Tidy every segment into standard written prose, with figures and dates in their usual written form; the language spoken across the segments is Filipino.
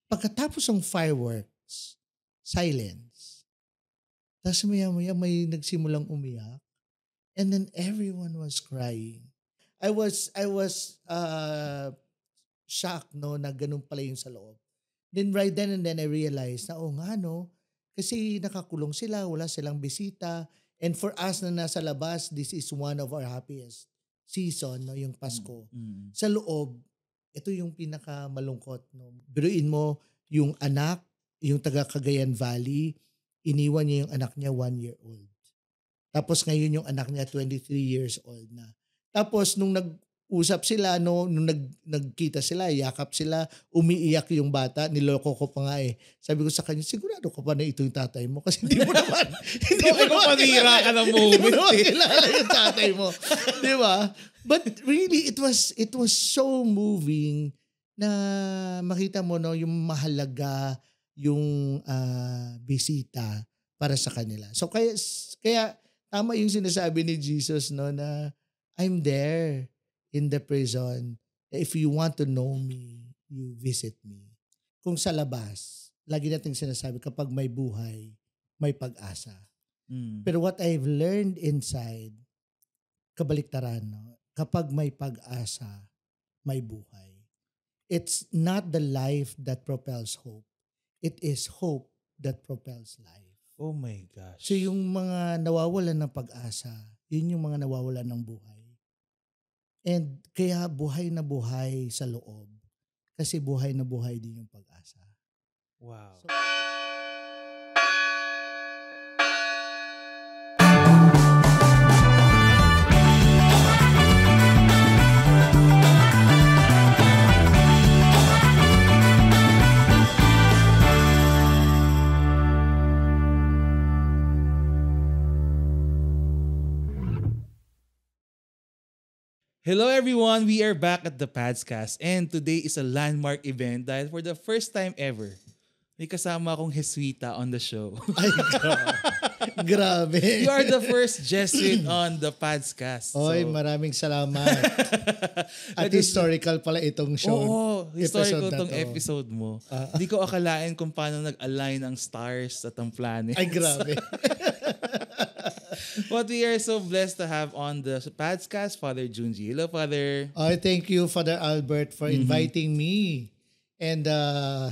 Pagkatapos ng fireworks, silence. Tapos maya-maya may nagsimulang umiyak. And then everyone was crying. I was shocked, no, na ganun pala yung sa loob. Then right then and then I realized na, nga, no, kasi nakakulong sila, wala silang bisita. And for us na nasa labas, this is one of our happiest season, no, yung Pasko. Mm-hmm. Sa loob, ito yung pinakamalungkot, no. Biruin mo, yung anak, yung taga Cagayan Valley, iniwan niya yung anak niya 1 year old. Tapos ngayon yung anak niya 23 years old na. Tapos nung nag-usap sila, no, nung nagkita sila, yakap sila, umiiyak yung bata, niloko ko pa nga eh. Sabi ko sa kanya, sigurado ka pa na ito yung tatay mo? Kasi hindi mo naman, hindi mo naman panira ka ng moment. Hindi mo naman kilala yung tatay mo. Di ba? But really, it was so moving na makita mo, no, yung mahalaga yung bisita para sa kanila. So kaya tama yung sinasabi ni Jesus, no, na I'm there in the prison. If you want to know me, you visit me. Kung sa labas, lagi nating sinasabi kapag may buhay, may pag-asa. Pero what I've learned inside, kabaliktaran, no? Kapag may pag-asa, may buhay. It's not the life that propels hope. It is hope that propels life. Oh my gosh. So yung mga nawawalan ng pag-asa, yun yung mga nawawalan ng buhay. And kaya buhay na buhay sa loob. Kasi buhay na buhay din yung pag-asa. Wow. So, Hello everyone, we are back at the Padscast and today is a landmark event dahil for the first time ever, may kasama akong Jesuita on the show. ay, grabe. You are the first Jesuit on the Padscast. Oy, maraming salamat. At historical pala itong show. Oo, historical tong to. episode mo. Hindi ko akalain kung paano nag-align ang stars at ang planets. Ay, grabe. But we are so blessed to have on the Padscast Father Junji. Hello, Father. Thank you, Father Albert, for inviting me. And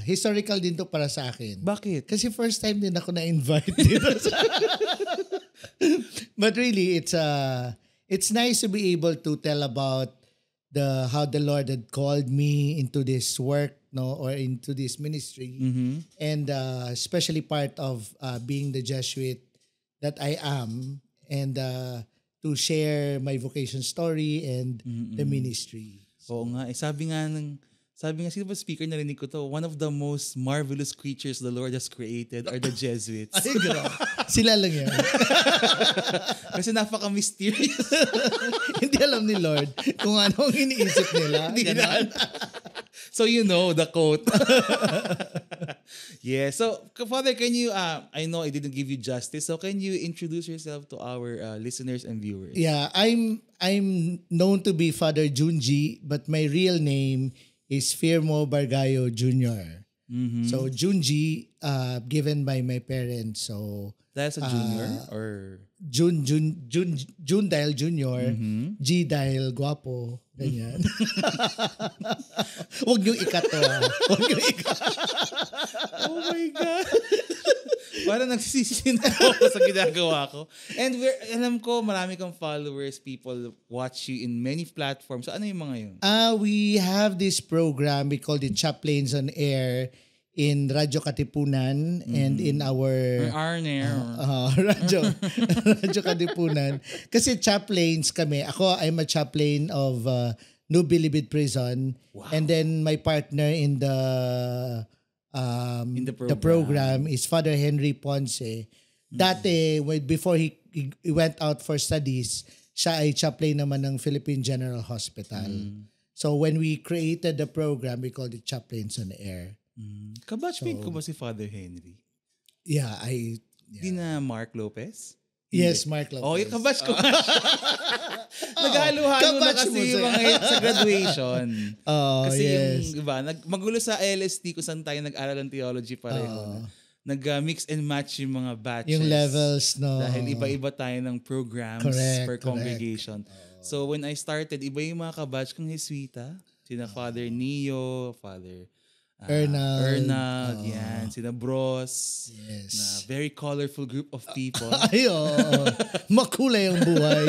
historical din to para sa akin. Bakit? Kasi first time din ako na-invite dito. But really, it's nice to be able to tell about how the Lord had called me into this work, no, or into this ministry. And especially part of being the Jesuit that I am, and to share my vocation story and the ministry. Oo nga. Sabi nga, sino ba speaker, narinig ko to, one of the most marvelous creatures the Lord has created are the Jesuits. Ay, grabe. Sila lang yan. Kasi napaka-mysterious. Hindi alam ni Lord kung ano ang iniisip nila. Hindi na. So you know the quote. Yeah. So, Father, can you, I know I didn't give you justice, so can you introduce yourself to our listeners and viewers? Yeah, I'm known to be Father Junji, but my real name is Firmo Bargayo Jr. So Junji, given by my parents. So that's a junior or Jun dahil junior, G dahil guwapo, ganyan. Huwag niyo ikat to. Huwag niyo ikat. Oh my God. Parang nagsisisin ako sa ginagawa ko. And alam ko, marami kang followers, people watch you in many platforms. So ano yung mga yun? We have this program, we call it Chaplains on Air, in Radyo Katipunan and in our Radyo Katipunan. Kasi chaplains kami. I'm a chaplain of New Bilibid Prison. Wow. And then my partner in the program is Father Henry Ponce. Dati, before he went out for studies, siya ay chaplain naman ng Philippine General Hospital. So when we created the program, we called it Chaplains on Air. Kabatchmate ko ba si Father Henry? Yeah, Di na Mark Lopez? Yes, Mark Lopez. Oh, yung kabatch ko nga siya. Naghalo-halo na kabatch kasi mo siya. yung mga sa graduation. Oh, Kasi yes. yung, diba, magulo sa LST kung saan tayo nag-aral ng theology pareho. Nag-mix and match yung mga batches. Yung levels, no. Dahil iba-iba tayo ng programs per congregation. So when I started, iba yung mga kabatch kong Jesuita. Sina Father Neo, Father Ernald, yan. Sina Bros. Yes. Na very colorful group of people. Ay, makulay ang buhay.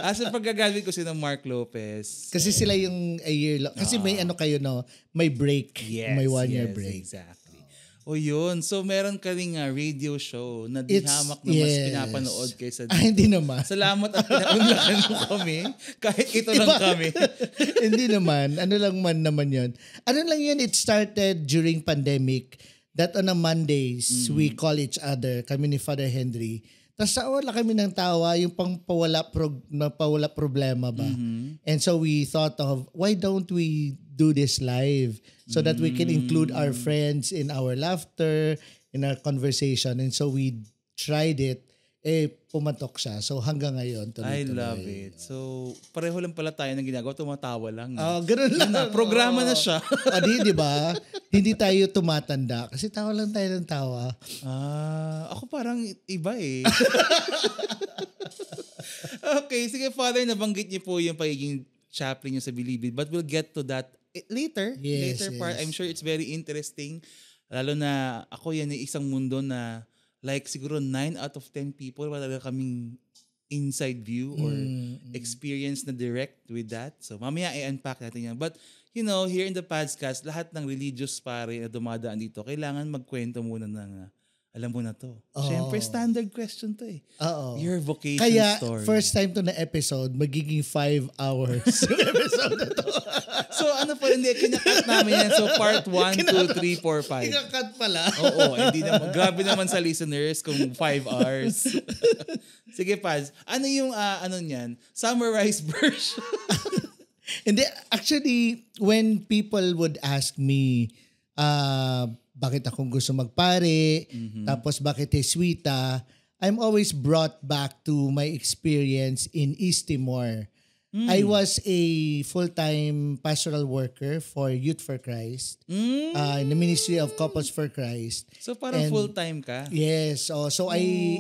As in paggagamit ko sina Mark Lopez. Kasi sila yung a year long. Kasi may ano kayo, no? May break. Yes, may 1 year break. Exactly. O yun. So meron ka ring radio show na di hamak na mas pinapanood kaysa dito. Hindi naman. Salamat at pinaunlakan mo kami. Kahit ito lang kami. Hindi naman. Ano lang man naman yun. Ano lang yun, it started during pandemic that on a Mondays, we call each other, kami ni Father Henry. Tapos wala kami ng tawa, yung pawala problema ba. And so we thought of, why don't we do this live? So that we can include our friends in our laughter, in our conversation. And so we tried it. Pumatok siya. So hanggang ngayon, I love it. So pareho lang pala tayo ng ginagawa, tumatawa lang. Ganun lang. Programa na siya. Di ba? Hindi tayo tumatanda. Kasi tawa lang tayo ng tawa. Ako parang iba eh. Okay, sige Father, nabanggit niyo po yung pagiging chaplain niyo sa Bilibid. But we'll get to that later. Yes, later part. I'm sure it's very interesting. Lalo na ako yan yung isang mundo na like siguro 9 out of 10 people wala kaming inside view or experience na direct with that. So mamaya i-unpack natin yan. But you know, here in the podcast, lahat ng religious pare na dumadaan dito, kailangan magkwento muna ng alam mo na to. Siyempre, standard question to eh. Your vocation story. Kaya, first time to na episode, magiging 5 hours yung episode na to. So, ano pa, hindi, kinakat namin yan. So, part 1, 2, 3, 4, 5. Kinakat pala. Oo, hindi naman. Grabe naman sa listeners kung 5 hours. Sige, Paz. Ano yung, ano niyan? Summarized version. Hindi, actually, when people would ask me, bakit akong gusto magpare, tapos bakit Jesuita, I'm always brought back to my experience in East Timor. I was a full-time pastoral worker for Youth for Christ in the Ministry of Couples for Christ. So parang full-time ka? Yes. So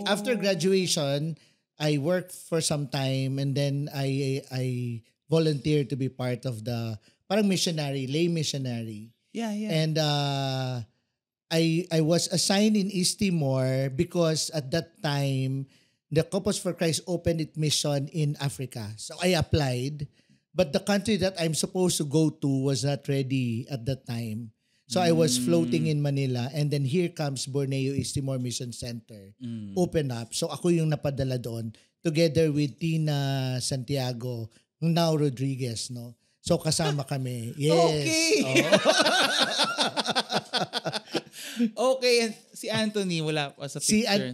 after graduation, I worked for some time and then I volunteered to be part of the parang missionary, lay missionary. Yeah. And I was assigned in East Timor because at that time, the Couples for Christ opened its mission in Africa. So I applied, but the country that I'm supposed to go to was not ready at that time. So I was floating in Manila and then here comes Borneo East Timor Mission Center. Open up. So ako yung napadala doon together with Tina Santiago, now Rodriguez, no? So kasama kami. Yes. Okay. Okay, and si Anthony wala pa sa picture.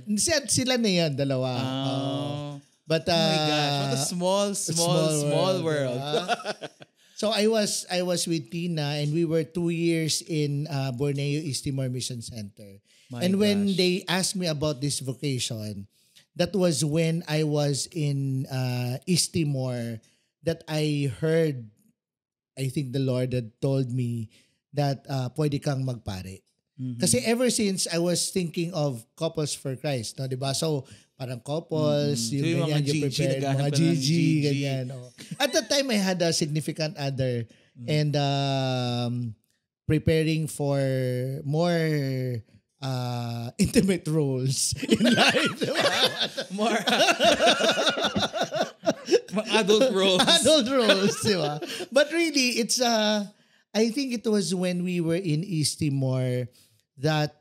Sila na yan, dalawa. But oh my gosh, what a small world. So I was with Tina and we were 2 years in Borneo East Timor Mission Center. When they asked me about this vocation, that was when I was in East Timor that I heard, I think the Lord had told me that pwede kang magpare. Kasi ever since I was thinking of Couples for Christ, no, 'di ba? So parang couples, yung ganyan, you prepare mga GG, ganyan. Oh. At that time I had a significant other and preparing for more intimate roles in life. More adult roles. Adult roles, di ba? But really, it's I think it was when we were in East Timor that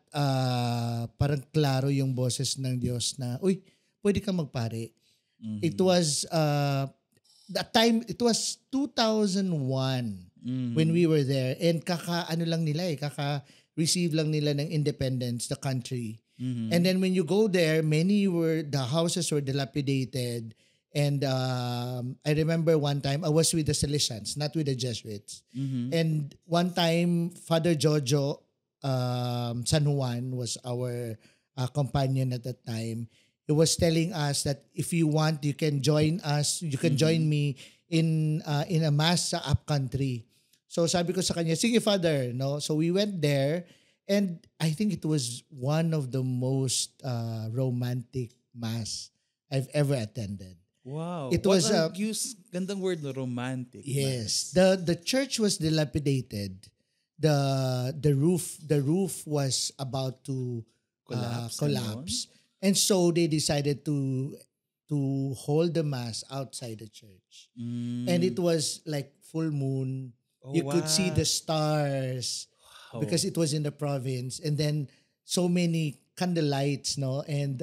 parang klaro yung boses ng Diyos na, uy, pwede kang magpare. It was that time, it was 2001 when we were there and kaka-receive lang nila ng independence, the country. And then when you go there, the houses were dilapidated. And I remember one time, I was with the Salesians, not with the Jesuits. And one time, Father Jojo San Juan was our companion at that time. he was telling us that if you want, you can join us. You can join me in a mass sa upcountry. So sabi ko sa kanya, sige Father, no? So we went there, and I think it was one of the most romantic mass I've ever attended. Wow. It was gandang word no, romantic. yes. The church was dilapidated. The roof was about to collapse. And so they decided to hold the mass outside the church. And it was like full moon. You could see the stars because it was in the province, and then so many candlelights, no? And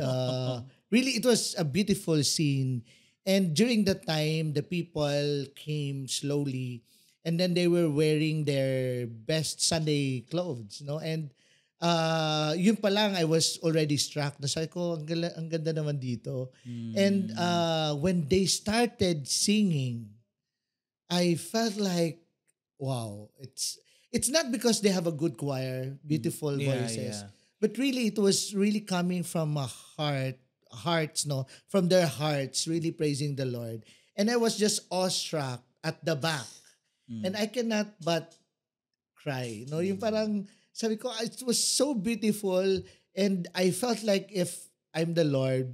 really it was a beautiful scene. And during that time, the people came slowly, and then they were wearing their best Sunday clothes, no? And yun pa lang, I was already struck. Sabi ko, ang ganda naman dito. And when they started singing, I felt like, wow, it's not because they have a good choir, beautiful voices, but really it was really coming from a hearts, no, from their hearts, really praising the Lord. And I was just awestruck at the back, and I cannot but cry. No, yung parang sabi ko, it was so beautiful, and I felt like if I'm the Lord,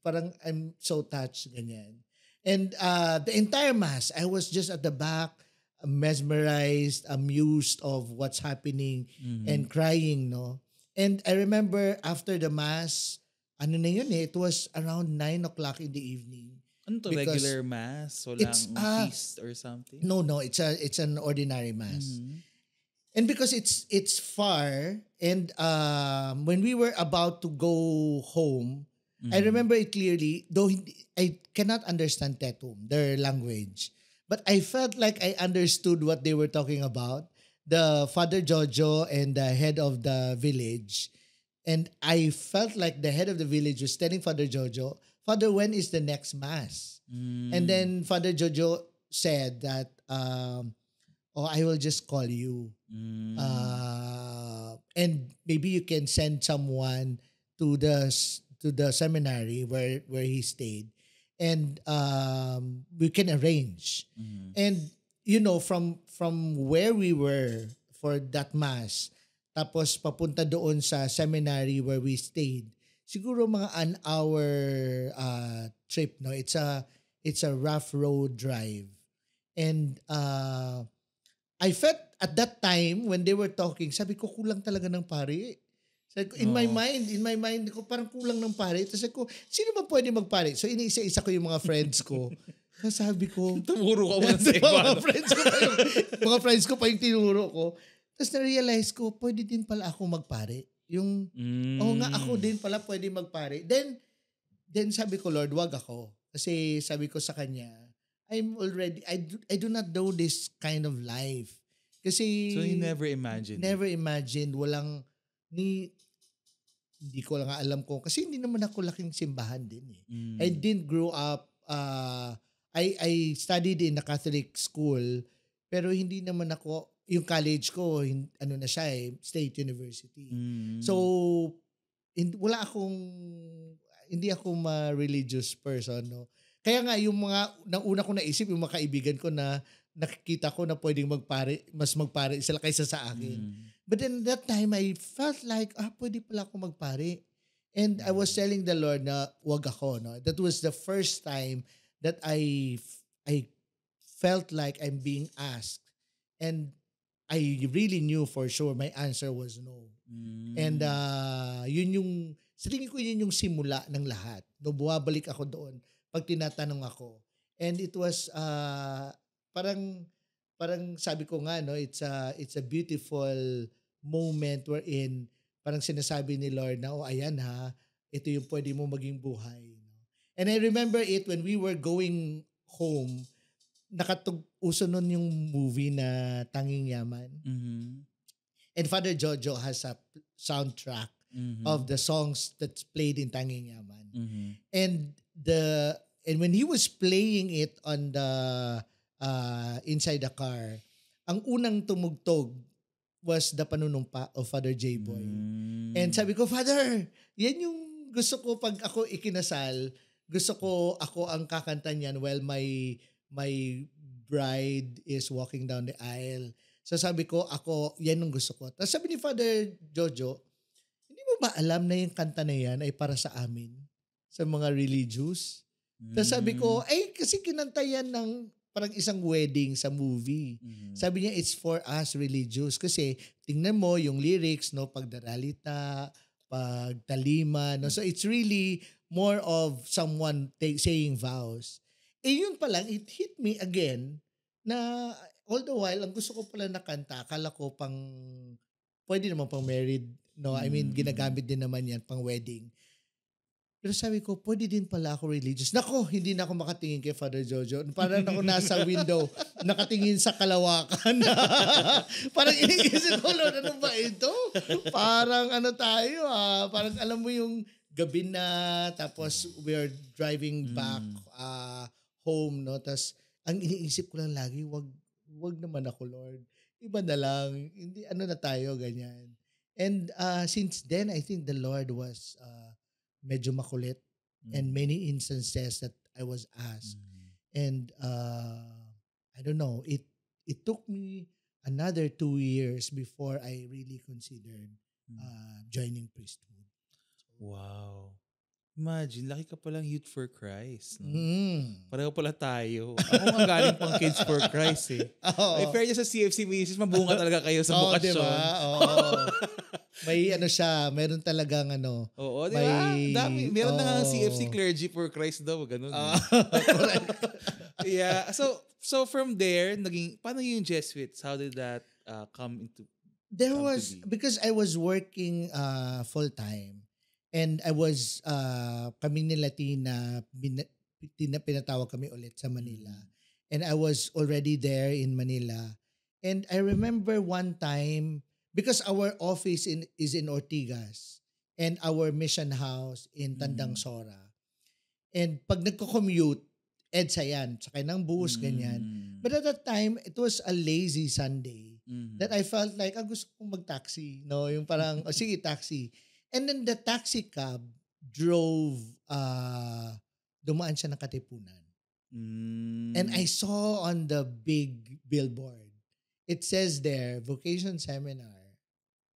parang I'm so touched, ganyan. And the entire mass, I was just at the back, mesmerized, amused of what's happening, and crying, no? And I remember after the mass, ano na yun it was around 9 o'clock in the evening. Ano to, regular mass? Walang feast or something? No, it's an ordinary mass. And because it's far, and when we were about to go home, I remember it clearly, though I cannot understand Tetum, their language. But I felt like I understood what they were talking about. The Father Jojo and the head of the village. And I felt like the head of the village was telling Father Jojo, Father, when is the next mass? And then Father Jojo said that, I will just call you. And maybe you can send someone to the seminary where he stayed. And we can arrange. And you know, from where we were for that mass, tapos papunta doon sa seminary where we stayed, siguro mga an hour trip, no? It's a rough road drive. And I felt at that time when they were talking, sabi ko kulang talaga ng pari. Sabi ko, in my mind ko parang kulang ng pari. Tapos sabi ko, sino ba pwede magpari? So iniisa-isa ko yung mga friends ko. Tapos sabi ko, tumuro ka muna sa iba. Mga friends ko pa yung tinuro ko. Tapos na-realize ko, pwede din pala ako magpari. Yung, ako din pala pwede magpari. Then sabi ko, Lord, wag ako. Kasi sabi ko sa kanya, I do not know this kind of life. Kasi, so you never imagined? Never imagined. Hindi ko lang alam ko. Kasi hindi naman ako laking simbahan din eh. I didn't grow up, I studied in a Catholic school, pero hindi naman ako, yung college ko, State University. So, hindi ako ma-religious person, no? Kaya nga, yung una ko naisip, yung mga kaibigan ko na nakikita ko na pwedeng mas magpari sila kaysa sa akin. But then that time, I felt like, pwede pala ako magpari. And I was telling the Lord na wag ako, no? That was the first time that I felt like I'm being asked. And I really knew for sure my answer was no. And yun yung, sa tingin ko yun yung simula ng lahat. No, buwabalik ako doon pag tinatanong ako. And it was parang sabi ko nga, no, it's a beautiful moment wherein parang sinasabi ni Lord na, ayan ha, ito yung pwede mo maging buhay. And I remember it when we were going home, uso nun yung movie na Tanging Yaman. And Father Jojo has a soundtrack of the songs that's played in Tanging Yaman. And when he was playing it on the inside the car, ang unang tumugtog was The Panunumpa of Father J. Boy. And sabi ko, Father, yan yung gusto ko pag ako ikinasal, gusto ko ako ang kakanta niyan while my bride is walking down the aisle. So sabi ko, ako, yan ang gusto ko. Tapos sabi ni Father Jojo, hindi mo ba alam na yung kanta na yan ay para sa amin? Sa mga religious? Tapos sabi ko, ay kasi kinanta yan ng parang isang wedding sa movie. Sabi niya, it's for us religious. Kasi tingnan mo yung lyrics, no, pagdaralita, pagtalima. No? So it's really more of someone saying vows. Yun pa lang, it hit me again na all the while, ang gusto ko pala na kanta, akala ko pwede naman pang married. No, I mean, ginagamit din naman yan pang wedding. Pero sabi ko, pwede din pala ako religious. Nako, hindi na ako makatingin kay Father Jojo. Parang ako nasa window, nakatingin sa kalawakan. Parang iniisip ko, Lord, ano ba ito? Parang ano tayo, parang alam mo yung gabi na, tapos we are driving back home, no? Tapos, ang iniisip ko lang lagi, wag naman ako, Lord. Iba na lang. Hindi, ano na tayo, ganyan. And since then, I think the Lord was medyo makulit and many instances that I was asked. And I don't know, it took me another 2 years before I really considered joining priesthood. Wow. Imagine, laki ka palang Youth for Christ. No? Pareho pala tayo. Ako nga galing pang Kids for Christ eh. Ay, pero sa CFC Ministries, mabunga talaga kayo sa bukasyon. Diba? Oo. May ano siya, meron talagang ano. Oo, di ba? Dami. Meron na nga CFC Clergy for Christ daw. Ganun. Yeah. So from there, paano yung Jesuits? How did that come into because I was working full-time. And I was, kami nila Tina, pinatawag kami ulit sa Manila. And I was already there in Manila. And I remember one time, because our office is in Ortigas and our mission house in Tandang Sora. And pag nagko-commute, EDSA yan, sakay ng bus, ganyan. But at that time, it was a lazy Sunday that I felt like, gusto kong mag-taxi. No? Yung parang, sige, taxi. And then the taxi cab drove, dumaan siya ng Katipunan. And I saw on the big billboard, it says there, vocation seminar,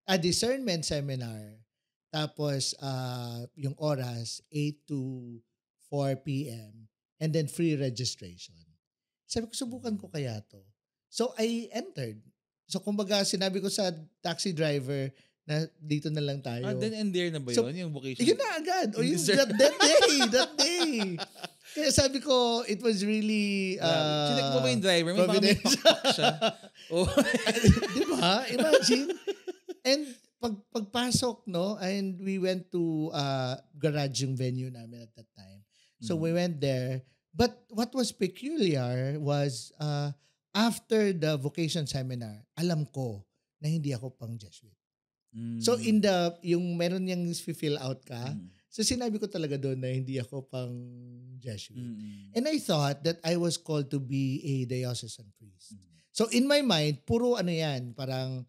a discernment seminar, tapos yung oras, 8 to 4 p.m., and then free registration. Sabi ko, subukan ko kaya to. So I entered. So kumbaga, sinabi ko sa taxi driver, na dito na lang tayo. Then and there na ba yun? Yung vocation? Yun na agad. O yung that day. Kaya sabi ko, it was really... Chinek mo ba yung driver? May baka may pakpak siya. Di ba? Imagine. And pagpasok, no? And we went to garage yung venue namin at that time. So we went there. But what was peculiar was after the vocation seminar, alam ko na hindi ako pang Jesuit. So yung meron niyang fill out ka, so sinabi ko talaga doon na hindi ako pang Jesuit. And I thought that I was called to be a diocesan priest. So in my mind, puro ano yan, parang,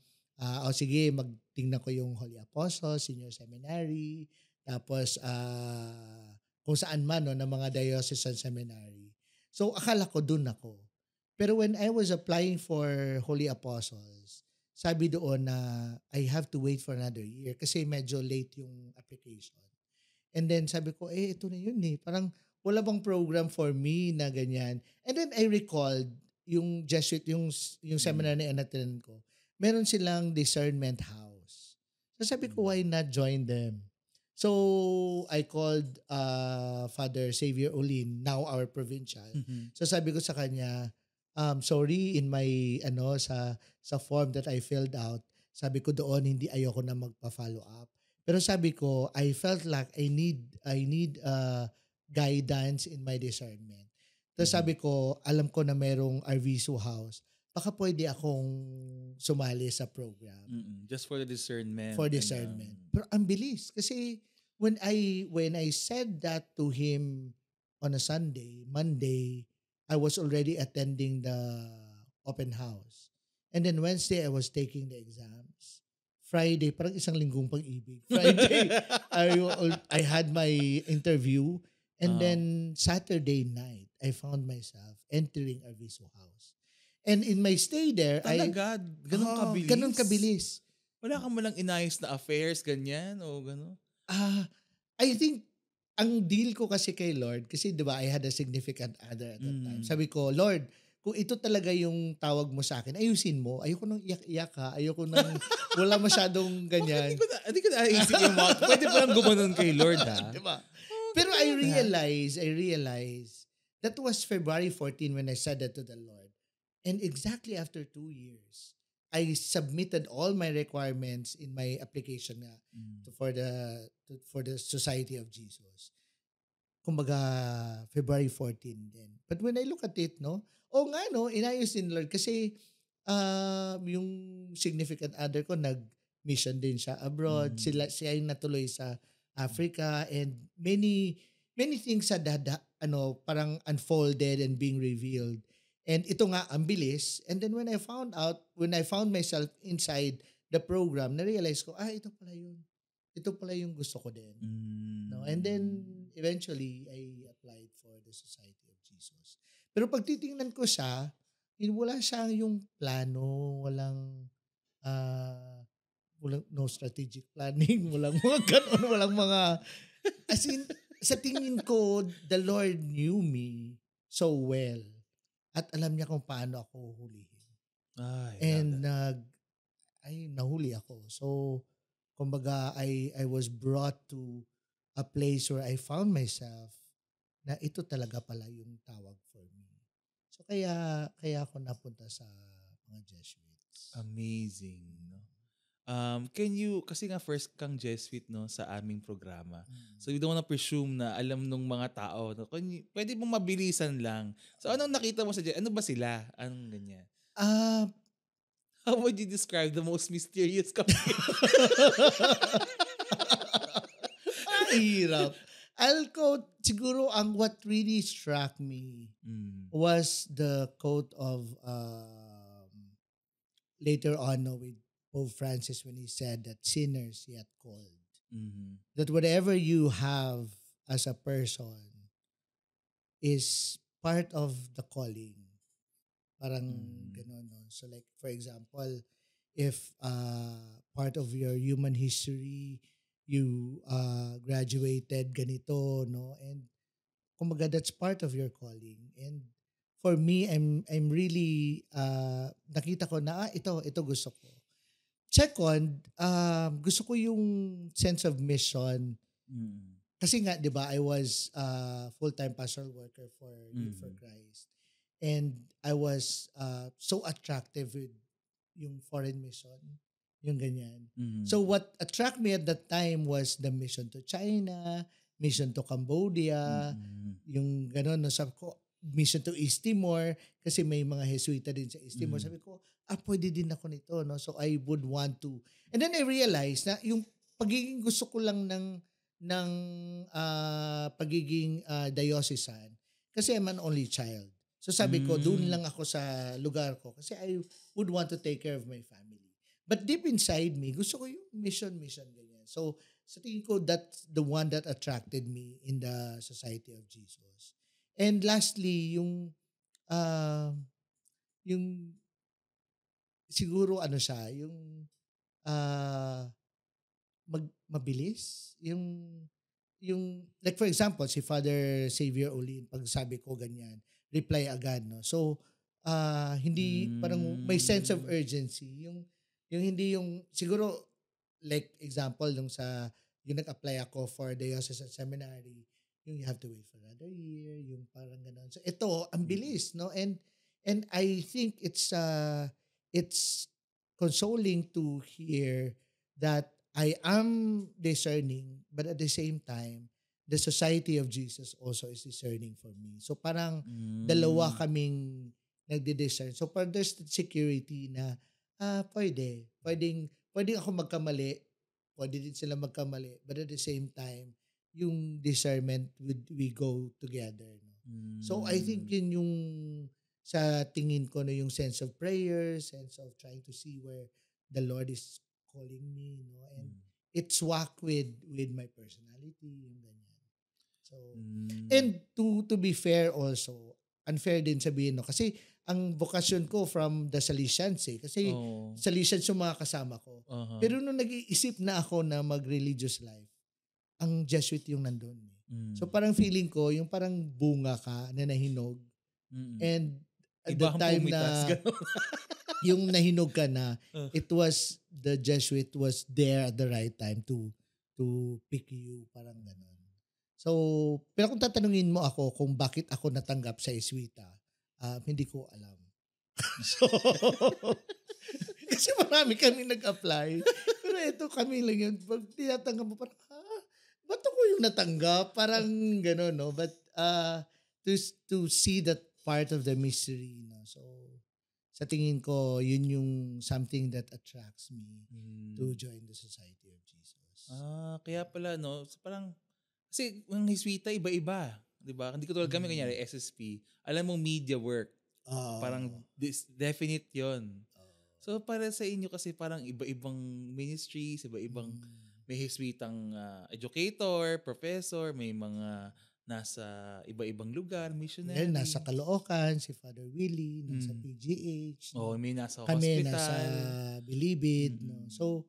sige, magtingnan ko yung Holy Apostles, Senior Seminary, tapos kung saan man no, ng mga diocesan seminary. So akala ko doon ako. Pero when I was applying for Holy Apostles, sabi doon na I have to wait for another year kasi medyo late yung application. And then sabi ko, ito na yun eh. Parang wala bang program for me na ganyan. And then I recalled yung Jesuit, yung seminar na inatinan ko. Meron silang discernment house. So sabi ko, why not join them? So I called Father Xavier Olin, now our provincial. So sabi ko sa kanya, sorry, in my sa form that I filled out, sabi ko doon hindi ayoko na magpa-follow up. Pero sabi ko, I felt like I need guidance in my discernment. Tapos sabi ko, alam ko na merong Arviso House. Baka pwede akong sumali sa program. Just for the discernment. For discernment. Pero ang bilis kasi when I said that to him on a Sunday, Monday, I was already attending the open house. And then Wednesday, I was taking the exams. Friday, parang isang linggong pag-ibig. Friday, I had my interview. And then Saturday night, I found myself entering Arvizo House. And in my stay there, Talaga? Ganun kabilis? Ganun kabilis. Wala kang malang inayos na affairs, ganyan, o gano'n? I think, ang deal ko kasi kay Lord, kasi di ba, I had a significant other at that time. Sabi ko, Lord, kung ito talaga yung tawag mo sa akin, ayusin mo. Ayoko nang iyak-iyak ha. Ayoko nang wala masyadong ganyan. Hindi ko na naisip yung mga, pwede pa lang gumanon kay Lord ha. Diba? Pero I realized, that was February 14 when I said that to the Lord. And exactly after 2 years, I submitted all my requirements in my application nga for the Society of Jesus. Kumbaga, February 14 din. But when I look at it, no, inayos din Lord kasi yung significant other ko nag-mission din siya abroad. Siya yung natuloy sa Africa and many things had parang unfolded and being revealed. And ito nga, ang bilis. And then when I found myself inside the program, na-realize ko, ito pala yun. Ito pala yung gusto ko din. No? And then, eventually, I applied for the Society of Jesus. Pero pag titingnan ko siya, wala siyang yung plano, walang no strategic planning, walang mga ganon, walang mga, as in, sa tingin ko, the Lord knew me so well. At alam niya kung paano ako hulihin. And nahuli ako. So, kumbaga, I was brought to a place where I found myself na ito talaga pala yung tawag for me. So, kaya ako napunta sa mga Jesuits. Amazing. No? Kasi nga first kang Jesuit no, sa aming programa. So we don't wanna presume na alam nung mga tao. No? Pwede mong mabilisan lang. So anong nakita mo sa Jesuit? Ano ba sila? Anong ganyan? How would you describe the most mysterious couple? Hirap. I'll quote, siguro what really struck me was the quote of later on with Pope Francis when he said that sinners yet called. That whatever you have as a person is part of the calling. Parang gano'n, no? So like, for example, if part of your human history, you graduated ganito, no? And kumbaga, that's part of your calling. And for me, I'm really, nakita ko na, ito gusto ko. Second, gusto ko yung sense of mission. Kasi nga, di ba, I was full-time pastoral worker for Youth for Christ. And I was so attractive with yung foreign mission, yung ganyan. So what attracted me at that time was the mission to China, mission to Cambodia, yung gano'n. No, sabi ko, mission to East Timor, kasi may mga Jesuita din sa East Timor. Sabi ko, pwede din ako nito. No? So I would want to. And then I realized na yung pagiging gusto ko lang ng pagiging diocesan, kasi I'm an only child. So sabi ko, doon lang ako sa lugar ko kasi I would want to take care of my family. But deep inside me, gusto ko yung mission ganyan. So sa tingin ko, that's the one that attracted me in the Society of Jesus. And lastly, yung siguro siya, yung mabilis, yung like for example, si Father Xavier Olin, pag sabi ko ganyan, reply agad, no? So, hindi, parang may sense of urgency. Yung hindi yung, siguro, like example, yung nag-apply ako for the Diocesan Seminary, yung you have to wait for another year, yung parang gano'n. So, ito, ang bilis, no? And I think it's consoling to hear that I am discerning, but at the same time, the Society of Jesus also is discerning for me. So parang dalawa kaming nagdi-discern. So parang there's security na pwedeng ako magkamali, pwede din sila magkamali, but at the same time, yung discernment we go together. No? So I think yun yung sa tingin ko na yung sense of prayer, sense of trying to see where the Lord is calling me, no? And it swak with my personality, yung ganyan. So, and to be fair also, unfair din sabihin, no? Kasi ang vocation ko from the Salesians kasi Salesians yung mga kasama ko. Pero nung nag-iisip na ako na mag-religious life, ang Jesuit yung nandun. So parang feeling ko, yung parang bunga ka na nahinog. And at the time na yung nahinog ka na, it was, the Jesuit was there at the right time to pick you, parang gano'n. So, pero kung tatanungin mo ako kung bakit ako natanggap sa Jesuita, hindi ko alam. So, kasi marami kami nag-apply. Pero ito kami lang yun. Pag tinatanggap mo, parang, ba't ako yung natanggap? Parang gano'n, no? But to see that part of the mystery, no? So, sa tingin ko, yun yung something that attracts me to join the Society of Jesus. Kaya pala, no? So, parang, kasi ang Jesuita, iba-iba. Diba? Hindi ko tulad kami, kanyari, SSP. Alam mo, media work. Parang definite yon. So, para sa inyo kasi parang iba-ibang ministries, iba-ibang may Jesuitang educator, professor, may mga nasa iba-ibang lugar, missionary. Yeah, nasa Caloocan, si Father Willie, nasa PGH. May nasa kami hospital. Nasa Bilibid. No? So,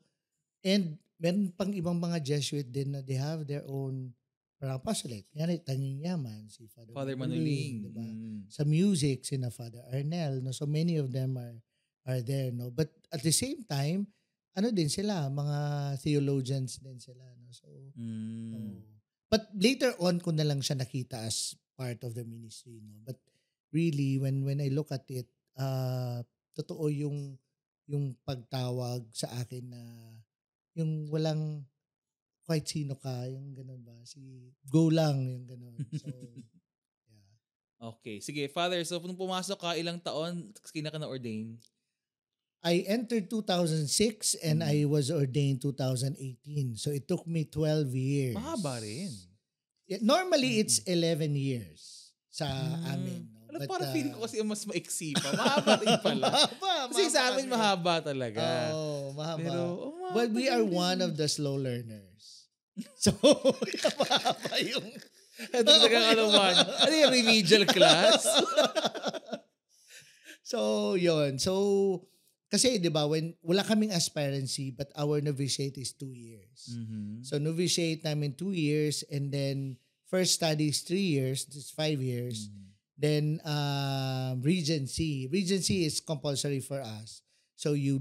and meron pang ibang mga Jesuit din na they have their own apostolate. Yan ay Tanging Yaman, si Father Manuling. Diba? Sa music, sina Father Arnel. No? So, many of them are there. No? But at the same time, ano din sila, mga theologians din sila. No? So, but later on ko na lang siya nakita as part of the ministry. No? But really, when I look at it, totoo yung pagtawag sa akin na yung walang kahit sino ka, yung gano'n ba? Go lang, yung gano'n. So, yeah. Okay. Sige, Father, so nung pumasok ka, ilang taon ka na-ordain? I entered 2006 and I was ordained 2018. So it took me 12 years. Mahaba rin. Normally, it's 11 years sa amin. No? But, parang feeling ko kasi mas maiksi pa. Mahaba rin pala. Kasi sa amin mahaba talaga. Mahaba. Pero, well, we are one of the slow learners. So, mahaba yung... Ano yung remedial class? So, yun. So, kasi, di ba, when wala kaming aspirancy, but our novitiate is 2 years. So, novitiate namin 2 years, and then first studies 3 years, that's 5 years. Then, regency. Regency is compulsory for us. So, you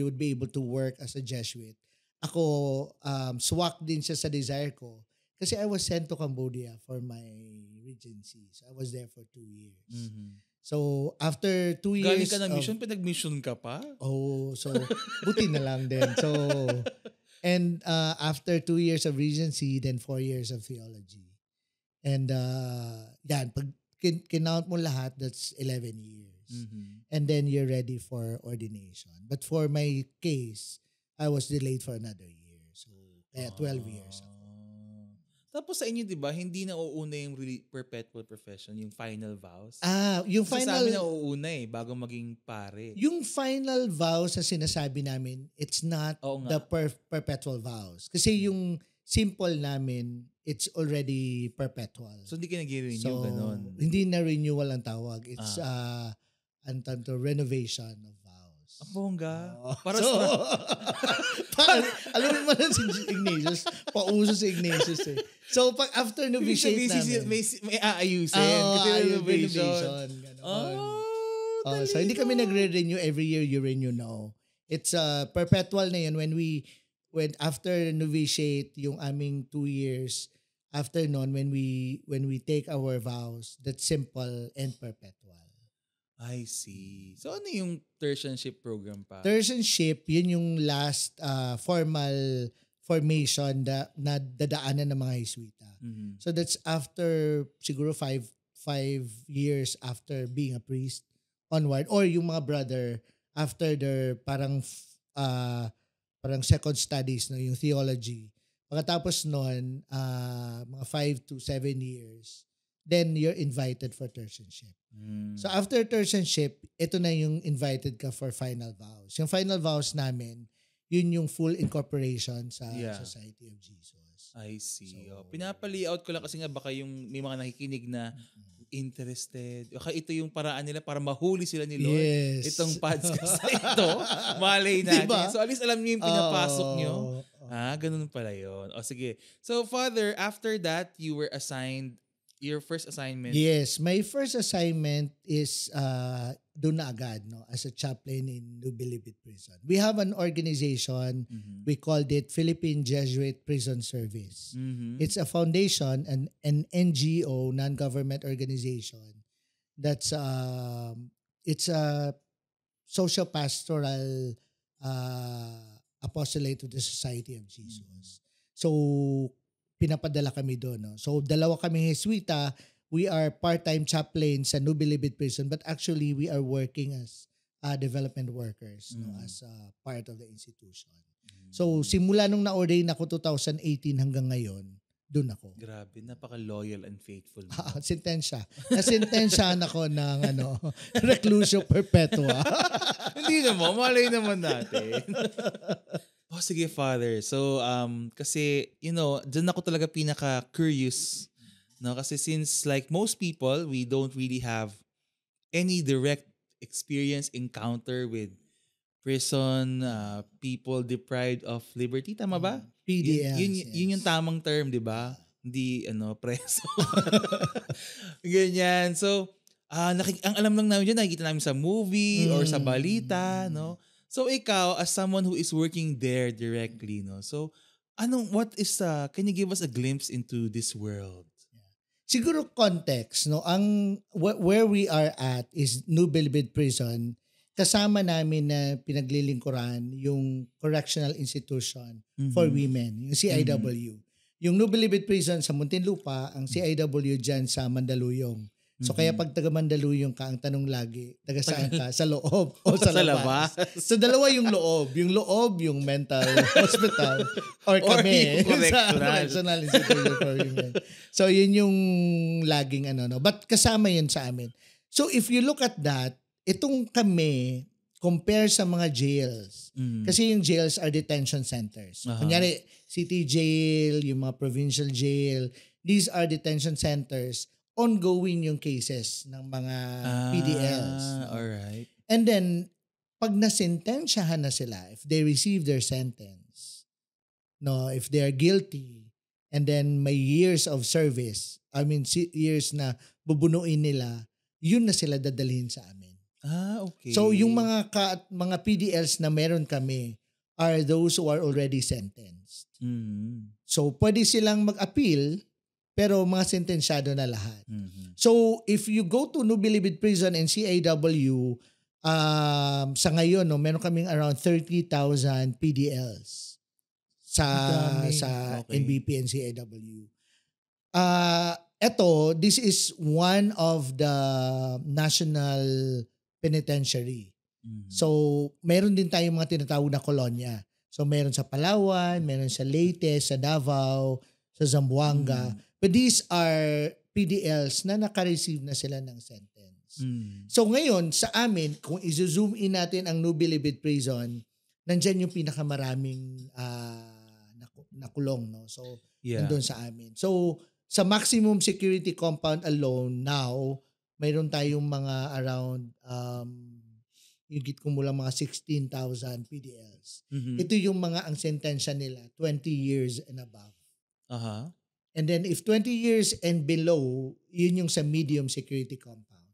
would be able to work as a Jesuit. Ako, swak din siya sa desire ko. Kasi I was sent to Cambodia for my regency. So, I was there for 2 years. So, after 2 years... Galing ka na mission, pinag-mission ka pa? So, buti na lang din. So, and after 2 years of regency, then 4 years of theology. And, yan, pag kinount mo lahat, that's 11 years. And then you're ready for ordination. But for my case, I was delayed for another year. So, kaya 12 years ako. Tapos sa inyo, di ba, hindi na uuna yung perpetual profession, yung final vows? Yung kasi final... sa amin na uuna bago maging pare. Yung final vows na sinasabi namin, it's not the perpetual vows. Kasi yung simple namin, it's already perpetual. So, hindi ka nag-renew, ganon? Hindi na renewal ang tawag. It's renovation of vows. Ang bongga. Para alam mo naman si Ignatius, pauso si Ignatius eh. So, pag after novitiate namin. May aayusin. Renovation. So, hindi kami nagre-renew every year you renew, no. It's perpetual na yun when after novitiate, yung aming 2 years, after nun, when we take our vows, that's simple and perpetual. I see. So, ano yung tertianship program pa? Tertianship, yun yung last formal formation na dadaanan ng mga Jesuita. So, that's after siguro 5 years after being a priest onward. Or yung mga brother, after their parang second studies, no, yung theology. Pagkatapos nun, mga 5 to 7 years, then you're invited for tertianship. So after tertianship, ito na yung invited ka for final vows. Yung final vows namin, yun yung full incorporation sa Yeah. Society of Jesus. I see. So, Pinapa-layout ko lang kasi nga baka yung may mga nakikinig na interested. Baka ito yung paraan nila para mahuli sila ni Lord. Yes. Itong podcast na ito. Malay natin. Diba? So at least alam niyo yung pinapasok nyo. Oo. Ganun pala yun. O sige. So Father, after that, you were assigned your first assignment. Yes, my first assignment is doon na agad, no, as a chaplain in New Bilibid Prison. We have an organization, we called it Philippine Jesuit Prison Service. It's a foundation, an NGO, non-government organization. That's it's a social pastoral apostolate to the Society of Jesus. So pinapadala kami doon. No? So, dalawa kami Jesuita. We are part-time chaplains sa New Bilibid Prison, but actually, we are working as development workers, no, as part of the institution. So, simula nung na-ordain ako 2018 hanggang ngayon, doon ako. Grabe, napaka-loyal and faithful. Sentensya. Nasentensyahan ako ng reclusio perpetua. Hindi naman, malay naman natin. Sige, Father. So, kasi, dyan ako talaga pinaka-curious. No? Kasi since like most people, we don't really have any direct experience, encounter with prison, people deprived of liberty. Tama ba? PDLs. Yun yung tamang term, di ba? Hindi, preso. Ganyan. So, ang alam lang namin dyan, nakikita namin sa movie or sa balita, no? So ikaw, as someone who is working there directly, no? So, can you give us a glimpse into this world? Siguro context, no? Where we are at is New Bilibid Prison. Kasama namin na pinaglilingkuran yung correctional institution for women, yung CIW. Yung New Bilibid Prison sa Muntinlupa, ang CIW dyan sa Mandaluyong. So kaya pag taga Mandaluyong ka, ang tanong lagi, taga saan ka? Sa loob o sa labas? So dalawa yung loob. Yung loob, yung mental hospital or kami sa correctional institution for women. So yun yung laging no. But kasama yun sa amin. So if you look at that, itong kami, compare sa mga jails. Kasi yung jails are detention centers. Kunyari, city jail, yung mga provincial jail, these are detention centers. Ongoing yung cases ng mga PDLs. Alright. And then, pag nasentensyahan na sila, if they receive their sentence, no, if they are guilty, and then may years of service, years na bubunuin nila, yun na sila dadalhin sa amin. Okay. So, yung mga PDLs na meron kami are those who are already sentenced. So, pwede silang mag-appeal, pero mga sentensyado na lahat. So, if you go to New Bilibid Prison and CIW, sa ngayon, no, meron kaming around 30,000 PDLs sa NBP and CIW. This is one of the national penitentiary. So, meron din tayong mga tinatawag na kolonya. So, meron sa Palawan, meron sa Leyte, sa Davao, sa Zamboanga. But these are PDLs na naka-receive na sila ng sentence. So ngayon, sa amin, kung i-zoom in natin ang New Bilibid Prison, nandyan yung pinakamaraming nakulong. No? So, nandun sa amin. So, sa maximum security compound alone now, mayroon tayong mga around, higit kumulang mga 16,000 PDLs. Ito yung mga ang sentensya nila, 20 years and above. And then if 20 years and below, yun yung sa medium security compound.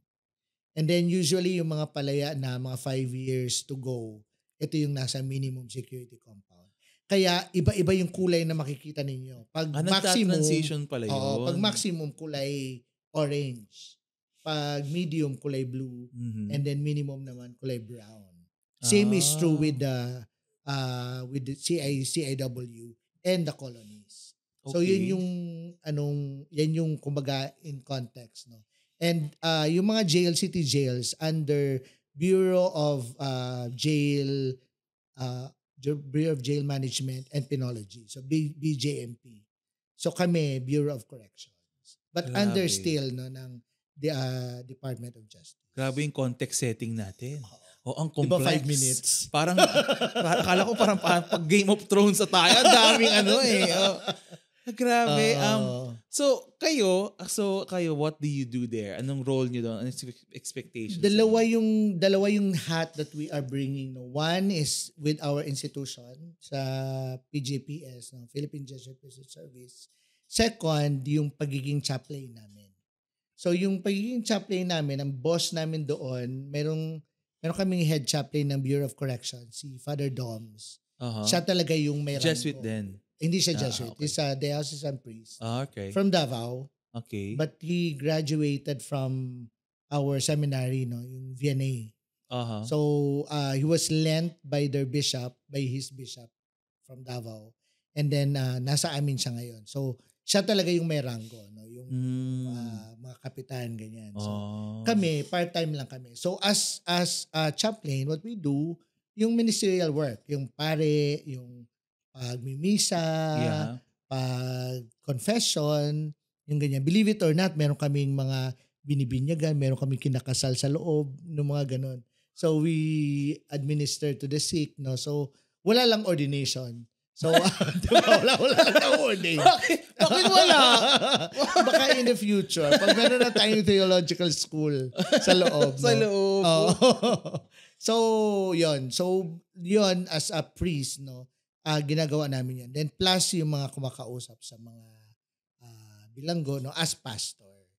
And then usually yung mga palaya na mga 5 years to go, ito yung nasa minimum security compound. Kaya iba-iba yung kulay na makikita ninyo. Pag maximum, transition pala yun. Pag maximum kulay orange. Pag medium kulay blue. And then minimum naman kulay brown. Same is true with the CIW and the colonies. Okay. So yan yung kumbaga in context, no. And yung mga city jails under Bureau of Jail Management and Penology. So BJMP. So kami Bureau of Corrections. But under still no ng the Department of Justice. Grabe yung context setting natin. Oh, ang Di ba complex. 5 minutes? Parang, akala ko parang pag Game of Thrones sa tayo. Ang daming Oh. Grabe. So kayo, what do you do there? Anong role niyo doon? Anong expectations? Dalawa yung hat that we are bringing. No? One is with our institution sa PJPS, no? Philippine Jesuit Prison Service. Second, yung pagiging chaplain namin. So yung pagiging chaplain namin, ang boss namin doon, meron kaming head chaplain ng Bureau of Corrections, si Father Doms. Siya talaga yung may Jesuit rango. din. Hindi siya Jesuit. Okay. He's a diocesan priest. Okay. From Davao. Okay. But he graduated from our seminary, no, yung VNA. So he was lent by his bishop from Davao. And then nasa amin siya ngayon. So siya talaga yung may rango, no, yung mga kapitan ganyan. So kami part-time lang kami. So as chaplain, what we do, yung ministerial work, yung pare, yung pagmimisa, pag-confession, yung ganyan. Believe it or not, meron kaming mga binibinyagan, meron kaming kinakasal sa loob, ng mga ganon. So we administer to the sick, no? So wala lang ordination. So diba, wala lang ordain. Bakit wala? Baka in the future, pag meron na tayong theological school sa loob. Sa loob. So yun as a priest, no? Ginagawa namin yan. Then plus yung mga kumakausap sa mga bilanggo, no, as pastor.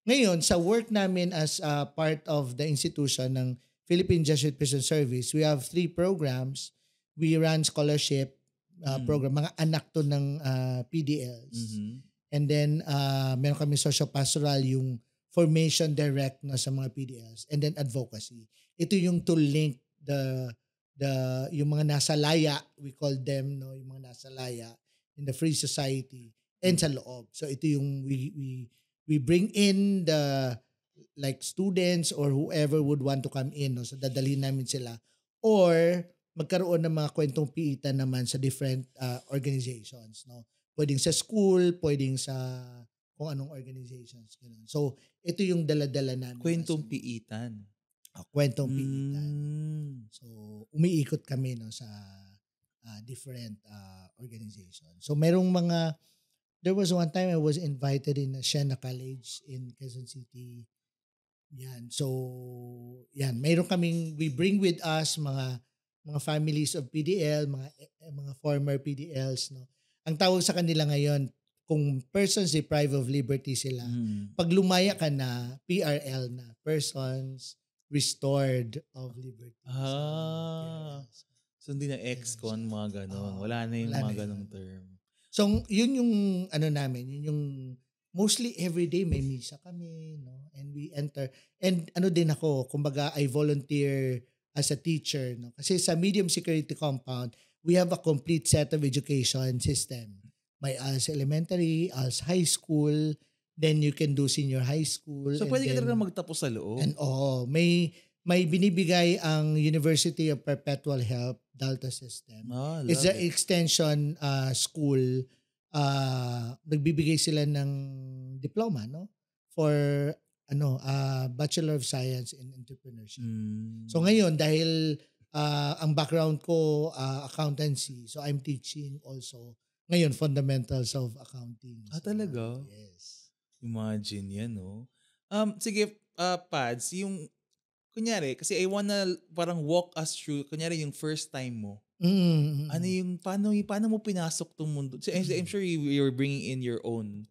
Ngayon, sa work namin as part of the institution ng Philippine Jesuit Prison Service, we have 3 programs. We run scholarship program, mga anak to ng PDLs. And then meron kami social pastoral, yung formation direct na sa mga PDLs. And then advocacy. Ito yung to link yung mga nasa laya, we call them, no, yung mga nasa laya in the free society and sa loob. So ito yung we bring in the like students or whoever would want to come in, no, so dadalhin namin sila or magkaroon ng mga kwentong piitan naman sa different organizations, no. Pwedeng sa school, pwedeng sa kung anong organizations, ganun. So ito yung dala-dala namin. Kwentong piitan. Kwentong piitan. So umiikot kami, no, sa different organizations. So there was one time I was invited in a Siena College in Quezon City. Yan. So yan, we bring with us mga families of PDL, mga former PDLs, no. Ang tawag sa kanila ngayon, kung persons deprived of liberty sila. Pag lumaya ka na, PRL na, persons restored of liberty. So hindi na ex-con, mga ganon. Wala na yung mga ganong term. So yun yung namin, yun yung mostly everyday may misa kami, no? And we enter. And din ako, kumbaga I volunteer as a teacher, no? Kasi sa medium security compound, we have a complete set of education system. May ALS Elementary, ALS High School, then you can do senior high school. So pwede ka talaga magtapos sa loob? And may binibigay ang University of Perpetual Help Delta System. It's an extension school. Nagbibigay sila ng diploma, no, for Bachelor of Science in Entrepreneurship. So ngayon, dahil ang background ko accountancy, so I'm teaching also ngayon fundamentals of accounting. Talaga? Yes. Imagine yan, no? Sige, Pads, yung kunyari, kasi I wanna parang walk us through, kunyari yung first time mo. Ano yung, paano mo pinasok tong mundo? So, I'm sure you're bringing in your own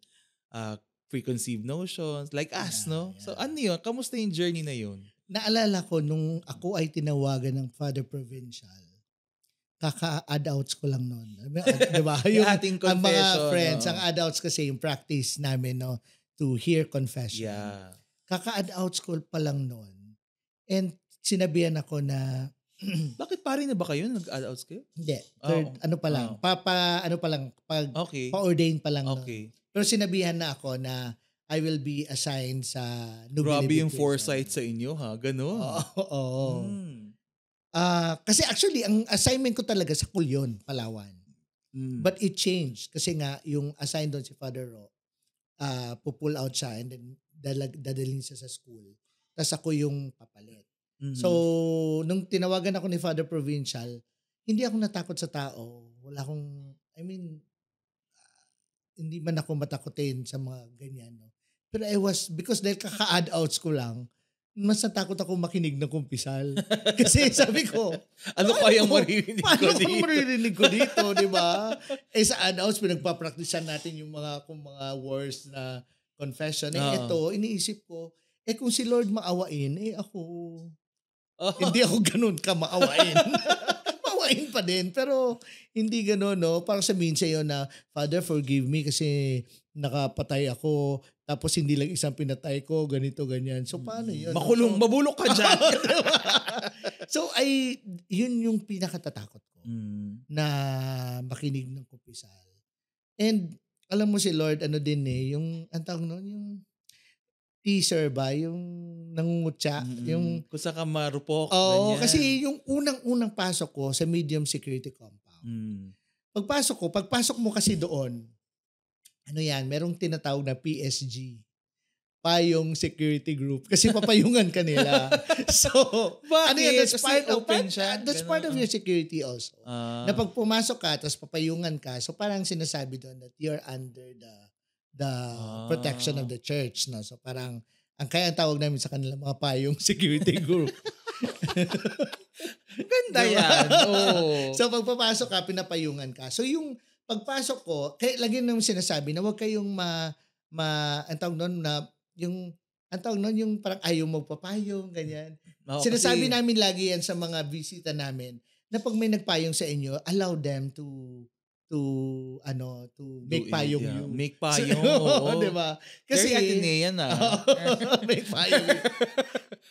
preconceived notions, like us, no? Yeah. So ano yun? Kamusta yung journey na yun? Naalala ko nung ako ay tinawagan ng Father Provincial, kaka-add-outs ko lang noon. Diba? Yung ating confession. Ang mga friends, ang add-outs kasi yung practice namin, no, to hear confession. Yeah. Kaka-add-outs ko pa lang noon. And sinabihan ako na bakit pare na ba kayo? Nag-add-outs kayo? Hindi. Pa-ordain pa lang. Okay. No? Pero sinabihan na ako na I will be assigned sa Nubili. Grabe yung foresight sa inyo, ha? Ganun. Oo. Kasi actually, ang assignment ko talaga sa Kulyon, Palawan. But it changed. Kasi nga, yung assigned doon si Father Ro, pupull out siya and then dadalhin siya sa school. Tapos ako yung papalit. So, nung tinawagan ako ni Father Provincial, hindi ako natakot sa tao. Wala akong, hindi man ako matakotin sa mga ganyan. No? Pero because dahil kaka-add outs ko lang, mas natakot ako makinig ng kumpisal. Kasi sabi ko, ano kayang maririnig ko paano dito? kung maririnig ko dito, di ba? Sa add-outs, pinagpapraktisan natin yung mga words na confession. Ito, iniisip ko, kung si Lord maawain, ako, hindi ako ganun ka maawain. Maawain pa din, pero hindi ganun, no? Parang sabihin sa iyo na, Father, forgive me kasi nakapatay ako, tapos hindi lang isang pinatay ko, ganito, ganyan. So, paano yun? Mabulok ka dyan. So, yun yung pinakatatakot ko na makinig ng kumpisal. And, alam mo si Lord, yung, ang tawag nun, yung teaser ba? Yung nangungutya. Yung, kung saan ka marupok. Oo, kasi yung unang-unang pasok ko sa medium security compound. Pagpasok mo kasi doon, merong tinatawag na PSG. Payong security group. Kasi papayungan ka nila. So, bakit? That's part of your security also. Na pag pumasok ka, tapos papayungan ka, so parang sinasabi doon that you're under the protection of the church. No? So parang, kaya ang tawag namin sa kanila mga payong security group. Ganda yan. Oh. So pagpapasok ka, pinapayungan ka. So yung pagpasok ko, kaya lagi naman sinasabi na huwag kayong ang tawag nun na, yung parang ayaw magpapayong, ganyan. Sinasabi namin lagi yan sa mga bisita namin, na pag may nagpayong sa inyo, allow them to make payong you. Make payong, oo. Diba? Kasi, very Atenean make payong you.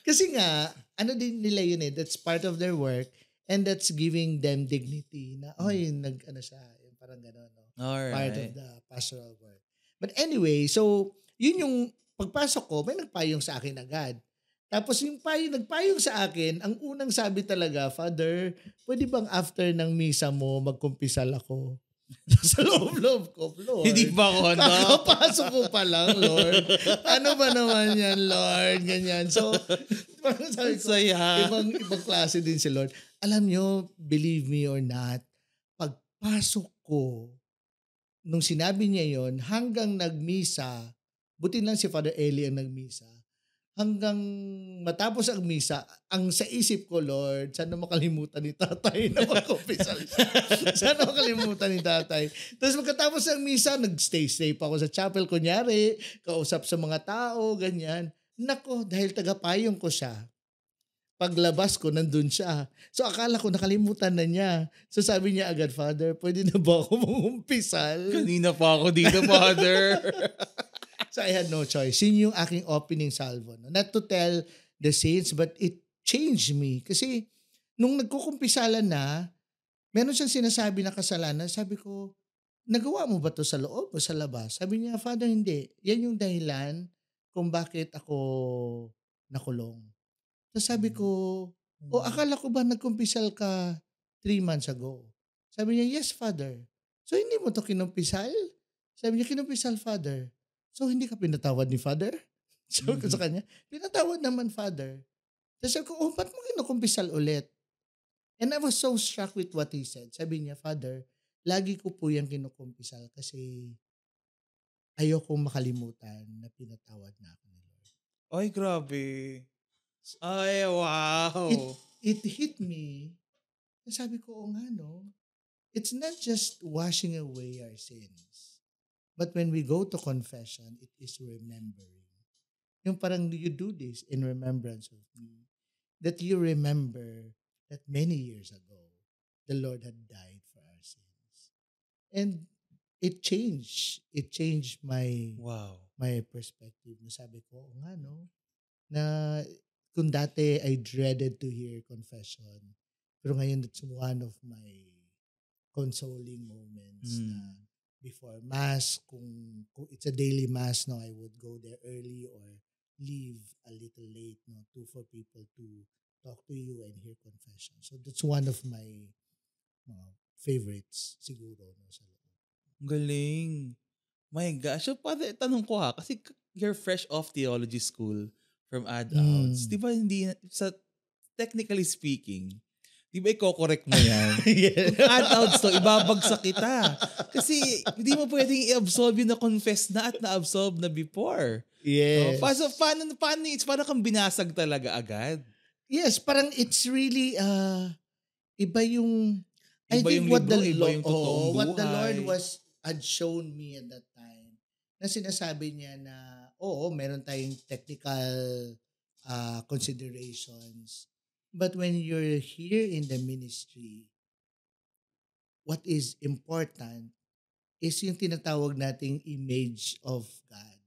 Kasi nga, din nila yun that's part of their work, and that's giving them dignity na, siya, parang gano'n, no? Alright. Part of the pastoral work. But anyway, so, yun yung, pagpasok ko, may nagpayong sa akin agad. Tapos yung nagpayong sa akin, ang unang sabi talaga, Father, pwede bang after ng misa mo, magkumpisal ako? Sa loob-loob ko, Lord. Hindi ba ako kakapasok ko pa lang, Lord. Ano ba naman yan, Lord? Ganyan. So, parang sabi ko, ibang klase din si Lord. Alam nyo, believe me or not, pagpasok ko, nung sinabi niya yon, hanggang nagmisa, buti lang si Father Eli ang nagmisa, hanggang matapos ang misa, ang sa isip ko, Lord, sana makalimutan ni tatay na mag-kumpisal siya. Sana makalimutan ni tatay. Tapos pagkatapos ng misa, nag-stay pa ako sa chapel, kunyari, kausap sa mga tao, ganyan. Nako, dahil tagapayong ko siya, paglabas ko, nandun siya. So akala ko nakalimutan na niya. So sabi niya agad, Father, pwede na ba ako mag-umpisal? Kanina pa ako dito, Father. So I had no choice. Yun yung aking opening salvo. No? Not to tell the saints, but it changed me. Kasi nung nagkukumpisalan na, meron siyang sinasabi na kasalanan. Sabi ko, nagawa mo ba to sa loob o sa labas? Sabi niya, Father, hindi. Yan yung dahilan kung bakit ako nakulong. So sabi ko, akala ko ba nagkumpisal ka 3 months ago? Sabi niya, yes, Father. So hindi mo to kinumpisal? Sabi niya, kinumpisal, Father. So, hindi ka pinatawad ni Father? So, sa kanya, pinatawad naman, Father. Tapos sabi ko, ba't mo kinukumpisal ulit? And I was so shocked with what he said. Sabi niya, Father, lagi ko po yung kinukumpisal kasi ayokong makalimutan na pinatawad na ako ni Lord. Ay, grabe. Ay, wow. It hit me. Sabi ko, nga, no? It's not just washing away our sins. But when we go to confession, it is remembering. Yung parang you do this in remembrance of me. That you remember that many years ago, the Lord had died for our sins. And it changed. It changed my perspective. Nasabi ko, nga no, na kung dati I dreaded to hear confession, pero ngayon it's one of my consoling moments na before Mass, kung it's a daily Mass, no, I would go there early or leave a little late, no, for people to talk to you and hear confession. So that's one of my favorites, siguro. No, sa loob. Galing. My gosh. So, tanong ko kasi you're fresh off theology school from Ad Outs. Di ba hindi, sa technically speaking, di ba i-correct mo yan? Yeah. Kung adults to, ibabagsak kita. Kasi hindi mo pwedeng i-absolve yung na-confess na at na-absolve na before. Yes. Paano it's parang kang binasag talaga agad. Yes, parang it's really iba yung I Iba think yung what libro, the iba yung totoong what the buhay. Lord had shown me at that time na sinasabi niya na meron tayong technical considerations, but when you're here in the ministry, what is important is yung tinatawag nating image of God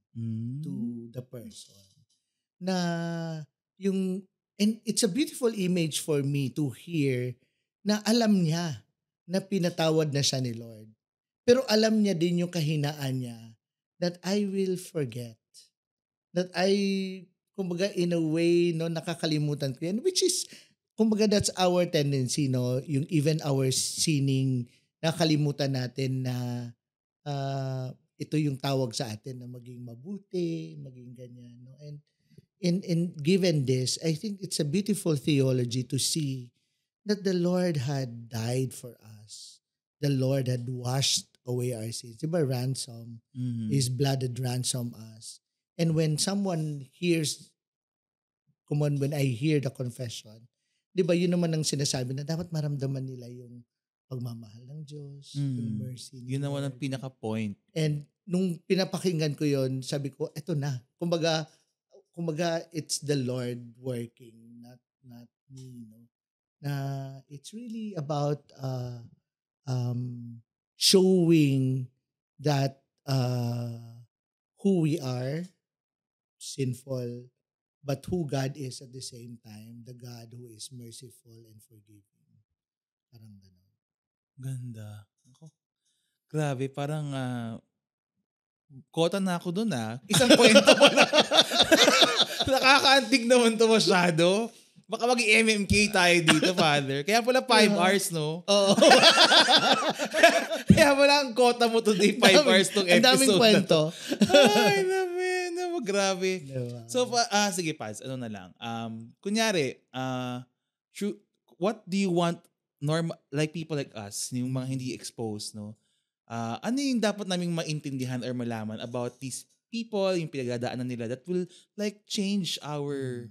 to the person. Na yung, and it's a beautiful image for me to hear na alam niya na pinatawad na siya ni Lord. Pero alam niya din yung kahinaan niya that I will forget. That kumbaga in a way, no, nakakalimutan ko yan. Which is, kumbaga that's our tendency, no? Yung even our sinning, nakalimutan natin na ito yung tawag sa atin na maging mabuti, maging ganyan, no? And in given this, I think it's a beautiful theology to see that the Lord had died for us. The Lord had washed away our sins. Diba ransom? His blood had ransomed us. And when someone hears, when I hear the confession, diba yun naman ang sinasabi na dapat maramdaman nila yung pagmamahal ng Diyos, yung mercy. Yun naman ang pinaka-point. And nung pinapakinggan ko yun, sabi ko, eto na. Kumbaga, it's the Lord working, not me, no? Na it's really about showing that who we are, sinful, but who God is at the same time, the God who is merciful and forgiving. Parang gano'n. Ganda. Ako. Grabe, parang kota na ako dun Isang kwento mo lang. Nakakaantig naman to masyado. Baka maging MMK tayo dito, Father. Kaya pala 5 hours, no? Oo. Kaya pala ang kota mo today, 5 hours tong episode. Ang daming kwento. Ay, naman, grabe. Diba? So, sige, Paz, ano na lang. Kunyari, what do you want like people like us, yung mga hindi exposed, no? Ano yung dapat naming maintindihan or malaman about these people, yung pinagdadaanan nila that will like change our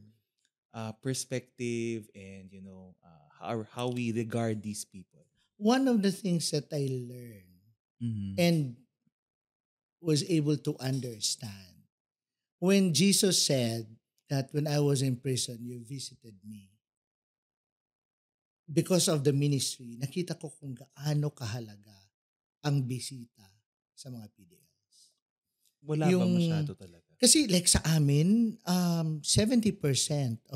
perspective and how we regard these people? One of the things that I learned and was able to understand when Jesus said that when I was in prison, you visited me. Because of the ministry, nakita ko kung gaano kahalaga ang bisita sa mga PDLs. Wala ba masyado talaga? Kasi like sa amin, 70%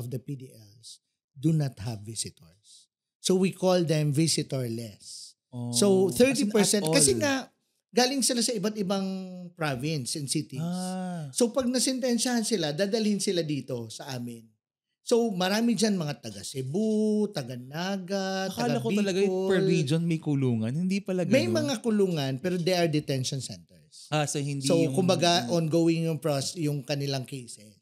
of the PDLs do not have visitors. So we call them visitorless. Oh, so 30%, kasi all. nga galing sila sa iba't ibang province and cities. So pag nasintensyahan sila, dadalhin sila dito sa amin. So marami dyan mga taga Cebu, taga Naga, taga Akala ko Bicol. talaga per region may kulungan. Hindi pala ganun. May mga kulungan pero they are detention centers. So hindi So yung... kumbaga ongoing yung kanilang cases.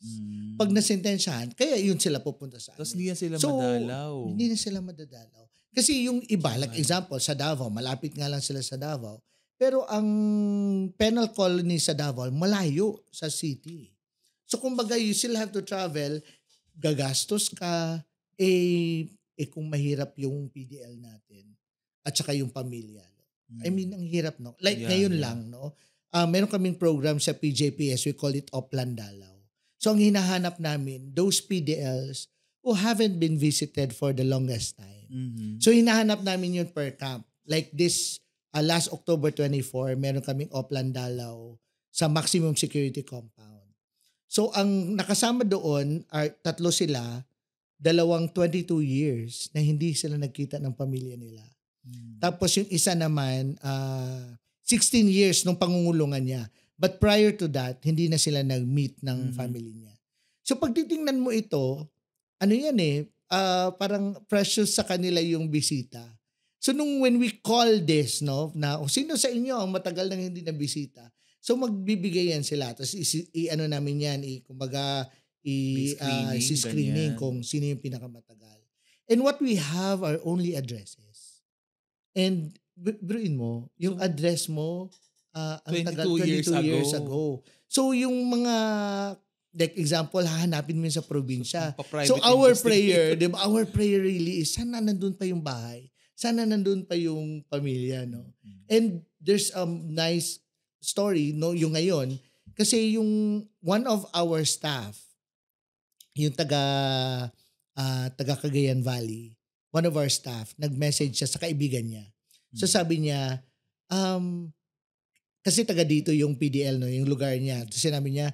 Pag nasintensyahan, kaya yun sila pupunta sa amin. Tapos hindi na sila madalaw. Hindi na sila madadalaw. Kasi yung iba, like example, sa Davao, malapit nga lang sila sa Davao. Pero ang penal colony sa Davao, malayo sa city. So kumbaga, you still have to travel, gagastos ka, kung mahirap yung PDL natin, at saka yung pamilya. I mean, ang hirap, no? Like ngayon lang, no? Meron kaming program sa PJPS, we call it Oplan Dalaw. So ang hinahanap namin, those PDLs who haven't been visited for the longest time. So hinahanap namin yun per camp. Like this, last October 24, meron kaming Oplan Dalaw sa maximum security compound. So ang nakasama doon, 3 sila, 22 years na hindi sila nagkita ng pamilya nila. Tapos yung isa naman, 16 years nung pangungulungan niya. But prior to that, hindi na sila nag-meet ng family niya. So pag titingnan mo ito, ano yan parang precious sa kanila yung bisita. So when we call this, no, na sino sa inyo ang matagal nang hindi nabisita? So magbibigay yan sila. Tapos namin yan, kumbaga, screening kung sino yung pinakamatagal. And what we have are only addresses. And biruin mo, yung address mo, ang tagal, 22 years 22 years ago. ago. So yung mga, like example, hahanapin mo yun sa probinsya. Pa-private So our investigator. prayer, di ba? Our prayer really is, sana nandun pa yung bahay. Sana nandun pa yung pamilya, no? And there's a nice story, no, yung ngayon. Kasi yung one of our staff, yung taga Cagayan Valley, one of our staff, nag-message siya sa kaibigan niya. So sabi niya, kasi taga dito yung PDL, no, yung lugar niya. Tapos sinabi niya,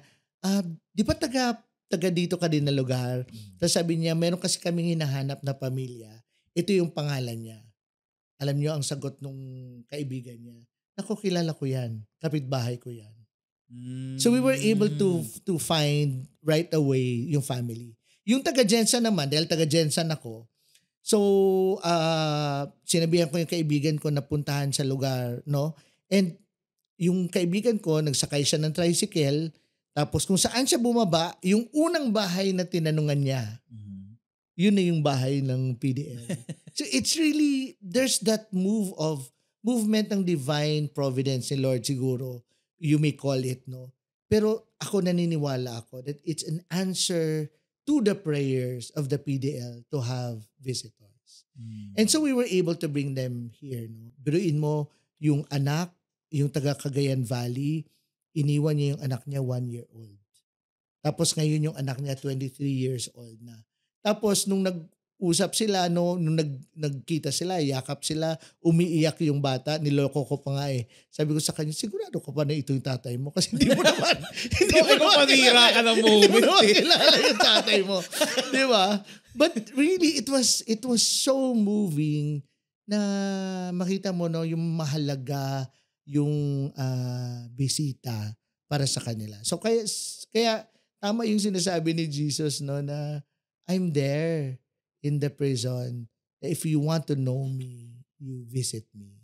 di ba taga dito ka din na lugar? Tapos sabi niya, meron kasi kaming hinahanap na pamilya. Ito yung pangalan niya. Alam niyo ang sagot nung kaibigan niya. Naku, kilala ko yan. Kapitbahay ko yan. So we were able to find right away yung family. Yung taga Jensen naman, dahil taga Jensen ako, so sinabihan ko yung kaibigan ko na puntahan sa lugar, no? And yung kaibigan ko, nagsakay siya ng tricycle, tapos kung saan siya bumaba, yung unang bahay na tinanungan niya, yun na yung bahay ng PDL. So it's really, there's that movement ng divine providence ni Lord siguro, you may call it, no? Pero ako naniniwala ako that it's an answer to the prayers of the PDL to have visitors. And so we were able to bring them here, no? Biruin mo, yung anak, yung taga Cagayan Valley, iniwan niya yung anak niya 1 year old. Tapos ngayon yung anak niya 23 years old na. Tapos nung nag-usap sila, no, nung nagkita sila, yakap sila, umiiyak yung bata, niloko ko pa nga eh. Sabi ko sa kanya, sigurado ko pa na ito yung tatay mo kasi hindi mo naman, hindi mo naman panira ka ng hindi mo moment. naman kilala yung tatay mo. Di ba? But really, it was so moving na makita mo, no, yung mahalaga yung bisita para sa kanila. So kaya tama yung sinasabi ni Jesus, no, na I'm there in the prison. If you want to know me, you visit me.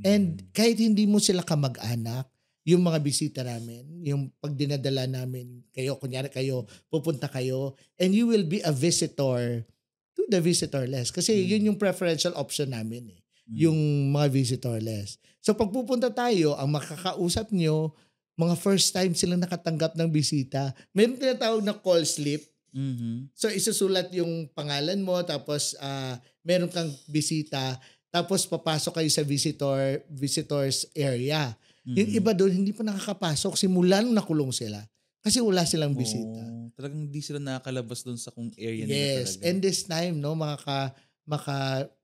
And kahit hindi mo sila kamag-anak, yung mga bisita namin, yung pag dinadala namin kayo, kunyari kayo, pupunta kayo, and you will be a visitor to the visitorless. Kasi yun yung preferential option namin eh. Yung mga visitorless. So pag pupunta tayo, ang makakausap nyo, mga first time silang nakatanggap ng bisita, meron tinatawag na call slip. So isusulat yung pangalan mo, tapos meron kang bisita, tapos papasok kayo sa visitors area. Yung iba doon hindi pa nakakapasok simula nung nakulong sila kasi wala silang bisita. Talagang hindi sila nakakalabas doon sa kung area nila Yes, talaga. and this time, no,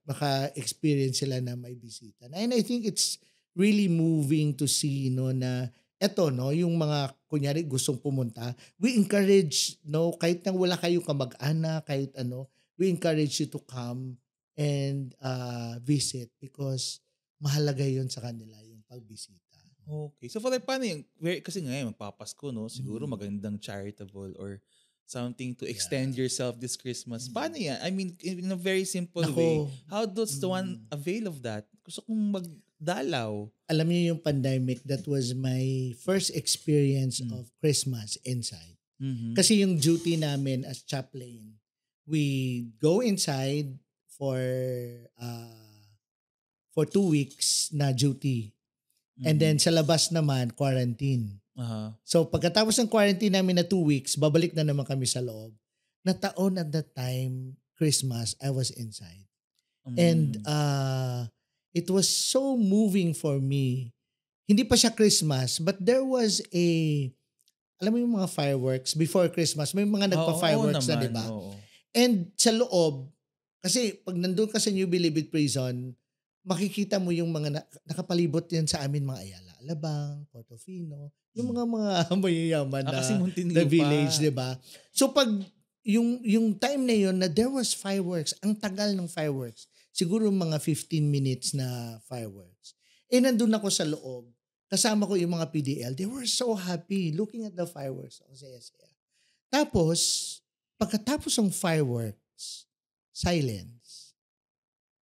maka-experience sila na may bisita. And I think it's really moving to see, no, na eto, no, yung mga kunyari gustong pumunta, we encourage, no, kahit nang wala kayong kamag-anak, kahit ano, we encourage you to come and visit because mahalaga yun sa kanila yung pagbisita. Okay. So Father, paano yung, kasi ngayon magpapasko, no? Siguro magandang charitable or something to extend yourself this Christmas. Paano yan? I mean, in a very simple way. How does the one avail of that? Gusto kong magdalaw. Alam niyo yung pandemic, that was my first experience of Christmas inside. Kasi yung duty namin as chaplain, we go inside for 2 weeks na duty. And then sa labas naman, quarantine. So pagkatapos ng quarantine namin na 2 weeks, babalik na naman kami sa loob. Na taon at that time, Christmas, I was inside. And it was so moving for me. Hindi pa siya Christmas, but there was alam mo yung mga fireworks before Christmas, may mga nagpa-fireworks na, di ba? And sa loob, kasi pag nandun ka sa New Bilibid Prison, makikita mo yung mga nakapalibot yan sa amin, mga Ayala Alabang, Portofino, yung mga mayayaman na village, di ba? So pag yung time na yun na there was fireworks, ang tagal ng fireworks, siguro mga 15 minutes na fireworks. Nandun ako sa loob, kasama ko yung mga PDL, they were so happy looking at the fireworks. Tapos, pagkatapos ng fireworks, silence.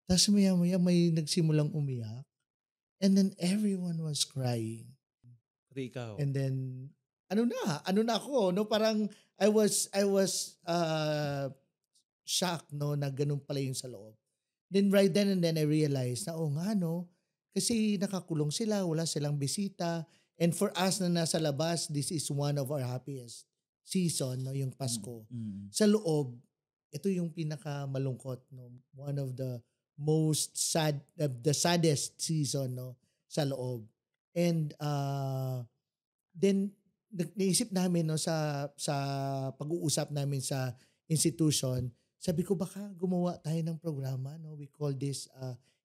Tapos maya-maya may nagsimulang umiyak. And then everyone was crying. Pati ikaw. And then, ano na ako, no? Parang I was shock, no, na ganun pala yung sa loob. Then right then and then I realized na, nga, no, kasi nakakulong sila, wala silang bisita. And for us na nasa labas, this is one of our happiest season, no, yung Pasko. Sa loob, ito yung pinaka malungkot, no, one of the most sad, the saddest season, no, sa loob. And then naisip namin, no, sa pag-uusap namin sa institution, sabi ko baka gumawa tayo ng programa, no, we call this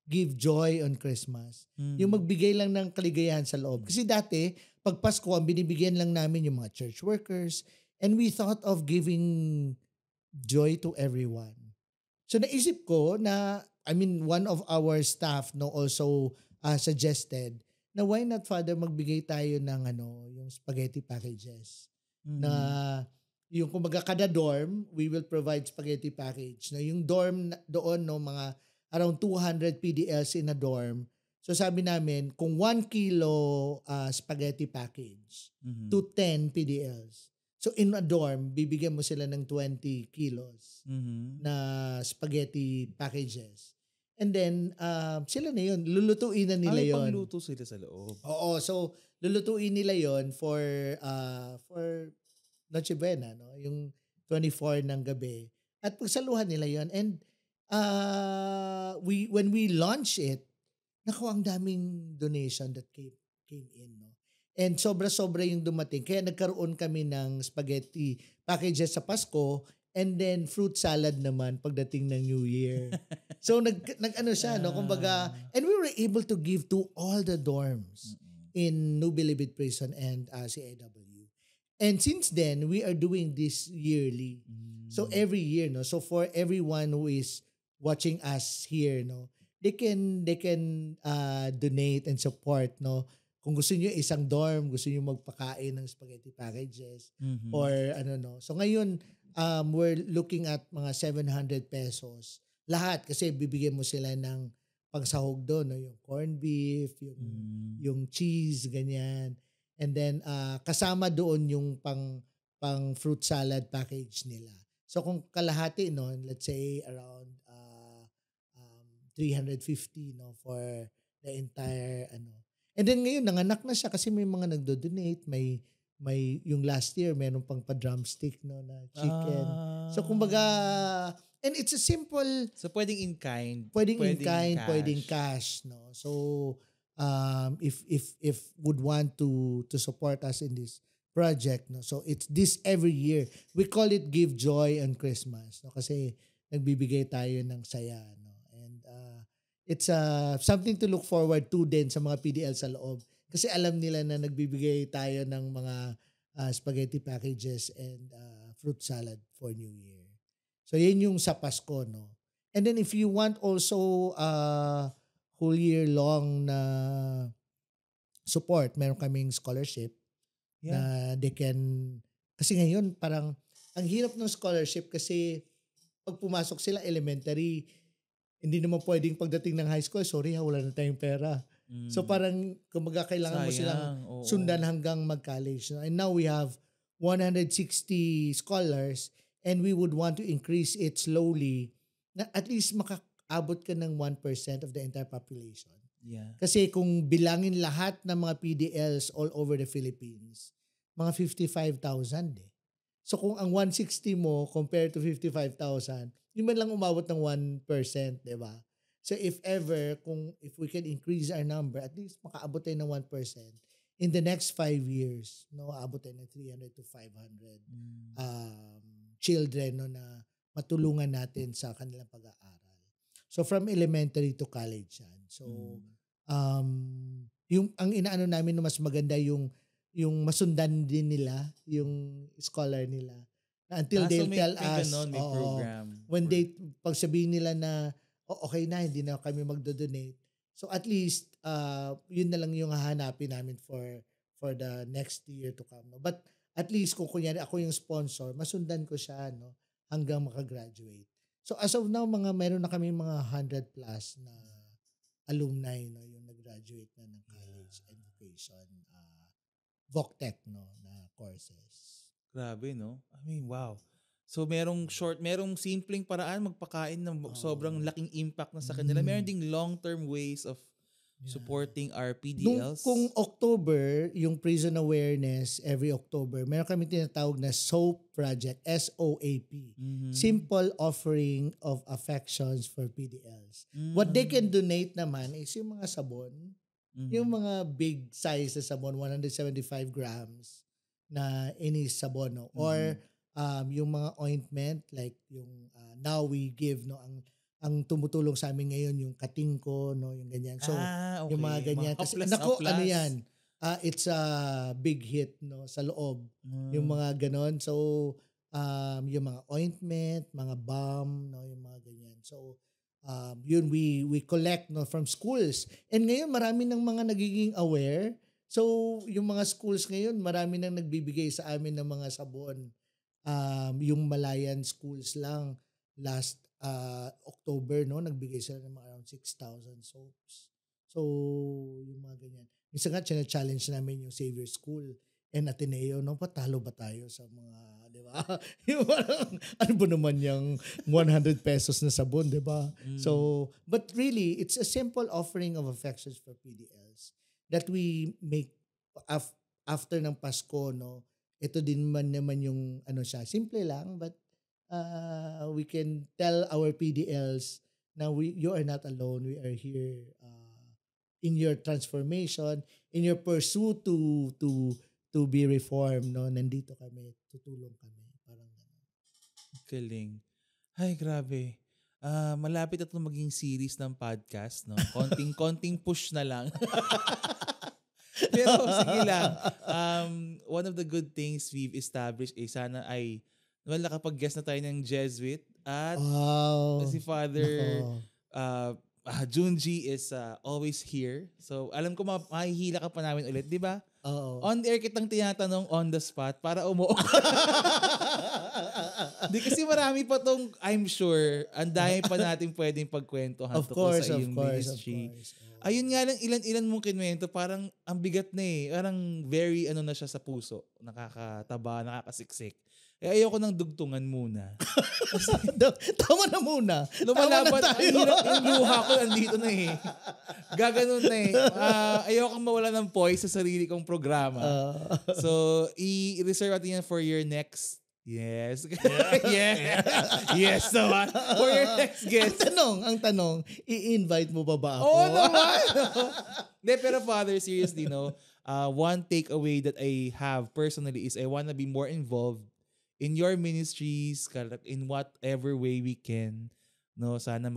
Give Joy on Christmas. Yung magbigay lang ng kaligayahan sa loob. Kasi dati, pag Pasko, ang binibigyan lang namin yung mga church workers, and we thought of giving joy to everyone. So naisip ko na, one of our staff, no, also suggested na why not, Father, magbigay tayo ng yung spaghetti packages. Na yung kumbaga kada dorm, we will provide spaghetti package. Na yung dorm doon, no, mga around 200 PDLs in a dorm. So sabi namin, kung 1 kilo spaghetti package to 10 PDLs. So in a dorm, bibigyan mo sila ng 20 kilos na spaghetti packages. And then, sila na yun. Lulutuin na nila yun. Pangluto sila sa loob. Oo. So, lulutuin nila yun for Noche Buena, no? Yung 24 ng gabi. At pagsaluhan nila yun. And when we launch it, naku, ang daming donation that came in, no? And sobra-sobra yung dumating. Kaya nagkaroon kami ng spaghetti packages sa Pasko, and then fruit salad naman pagdating ng New Year. So nag-ano siya, no? Kumbaga, and we were able to give to all the dorms in New Bilibid Prison and CAW. And since then, we are doing this yearly. So every year, no? So for everyone who is watching us here, no, they can donate and support, no. Kung gusto niyo isang dorm, gusto niyo magpakain ng spaghetti packages or no. So ngayon, we're looking at mga 700 pesos. Lahat kasi bibigyan mo sila ng pangsahog doon, no, yung corned beef, yung cheese, ganyan. And then kasama doon yung pang fruit salad package nila. So kung kalahati, no, let's say around 350, no, for the entire And then ngayon nanganak na siya kasi may mga nagdo-donate, may yung last year meron pang pa-drumstick, no, na chicken. So kumbaga, and it's a simple, so pwedeng in kind, pwedeng cash, no. So if would want to support us in this project, no. So it's this every year. We call it Give Joy on Christmas, no, kasi nagbibigay tayo ng saya, no. And it's something to look forward to din sa mga PDL sa loob. Kasi alam nila na nagbibigay tayo ng mga spaghetti packages and fruit salad for New Year. So yun yung sa Pasko, no. And then if you want also whole year long na support, meron kaming scholarship na they can, kasi ngayon parang ang hirap ng scholarship kasi pag pumasok sila elementary, hindi naman pwedeng pagdating ng high school, sorry wala na tayong pera. So parang kumbaga kailangan mo silang sundan hanggang mag-college. And now we have 160 scholars and we would want to increase it slowly na at least makaabot ka ng 1% of the entire population. Yeah. Kasi kung bilangin lahat ng mga PDLs all over the Philippines, mga 55,000 eh. So kung ang 160 mo compared to 55,000, hindi man lang umabot ng 1%, di ba? So if ever, if we can increase our number, at least makaabot tayo ng 1%, in the next 5 years, no, aabot tayo ng 300 to 500 children, no, na matulungan natin sa kanilang pag-aaral. So from elementary to college yan. So yung ang inaano namin na mas maganda yung masundan din nila, yung scholar nila. Until they'll tell us, may program. When they, pag sabihin nila na, okay na, hindi na kami magdo-donate. So at least, yun na lang yung hahanapin namin for the next year to come. No? But at least kung kunyari ako yung sponsor, masundan ko siya, no, hanggang makagraduate. So as of now, meron na kami mga 100 plus na alumni, no, yung nag-graduate na ng college education, VOCTEC, no, na courses. Grabe, no? I mean, wow. So merong simpleng paraan magpakain na sobrang laking impact na sa kanila. Meron ding long-term ways of supporting our PDLs. Kung October, yung prison awareness, every October, meron kami tinatawag na SOAP project, SOAP. Simple Offering of Affections for PDLs. What they can donate naman is yung mga sabon, yung mga big size na sabon, 175 grams na any sabon. No? Or yung mga ointment, like yung Now We Give, no? Ang tumutulong sa amin ngayon yung katingko, no, yung ganyan. So, okay. yung mga ganyan. Kasi, ano yan, it's a big hit, no, sa loob. Yung mga ganon. So, yung mga ointment, mga balm, no, yung mga ganyan. So, yun, we collect, no, from schools. And ngayon, marami ng mga nagiging aware. So, yung mga schools ngayon, marami nang nagbibigay sa amin ng mga sabon. Yung Malayan schools lang, last October, no, nagbigay sila ng mga around 6,000 soaps. So, yung mga ganyan. Minsan nga, challenge namin yung Xavier School and Ateneo, no, patalo ba tayo sa mga, di ba? Yung parang, ano ba naman yung 100 pesos na sabon, di ba? So, but really, it's a simple offering of affections for PDLs that we make after ng Pasko, no. Ito din man naman yung, ano siya, simple lang, but we can tell our PDLs na you are not alone. We are here in your transformation, in your pursuit to be reformed. No, nandito kami, tutulong kami, parang ganun. Galing. Ay, grabe. Malapit na ito maging series ng podcast, no? Konting push na lang. Pero sige lang. One of the good things we've established sana ay nakapag-guest na tayo ng Jesuit at si Father Junji is always here. So alam ko mahihila ka pa namin ulit, di ba? On air kitang tinatanong on the spot para umuo. Di kasi marami pa tong, I'm sure, ang dami pa natin pwedeng pagkwentuhan tungkol sa iyong ministry. Ayun nga lang, ilan mong kinwento, parang ang bigat na eh. Parang very na siya sa puso. Nakakataba, nakakasiksik. Ayoko ng dugtungan muna. Tama na muna. Lumalaban, ang hirap yung luha ko nandito na eh. Gaganon na eh. Ayoko mawala ng poise sa sarili kong programa. So, i-reserve natin yan for your next. Yes. Yes naman. For your next guest. Ang tanong, i-invite mo ba ako? Oo naman. Pero Father, seriously, no, one takeaway that I have personally is I want to be more involved in your ministries, in whatever way we can. No, sana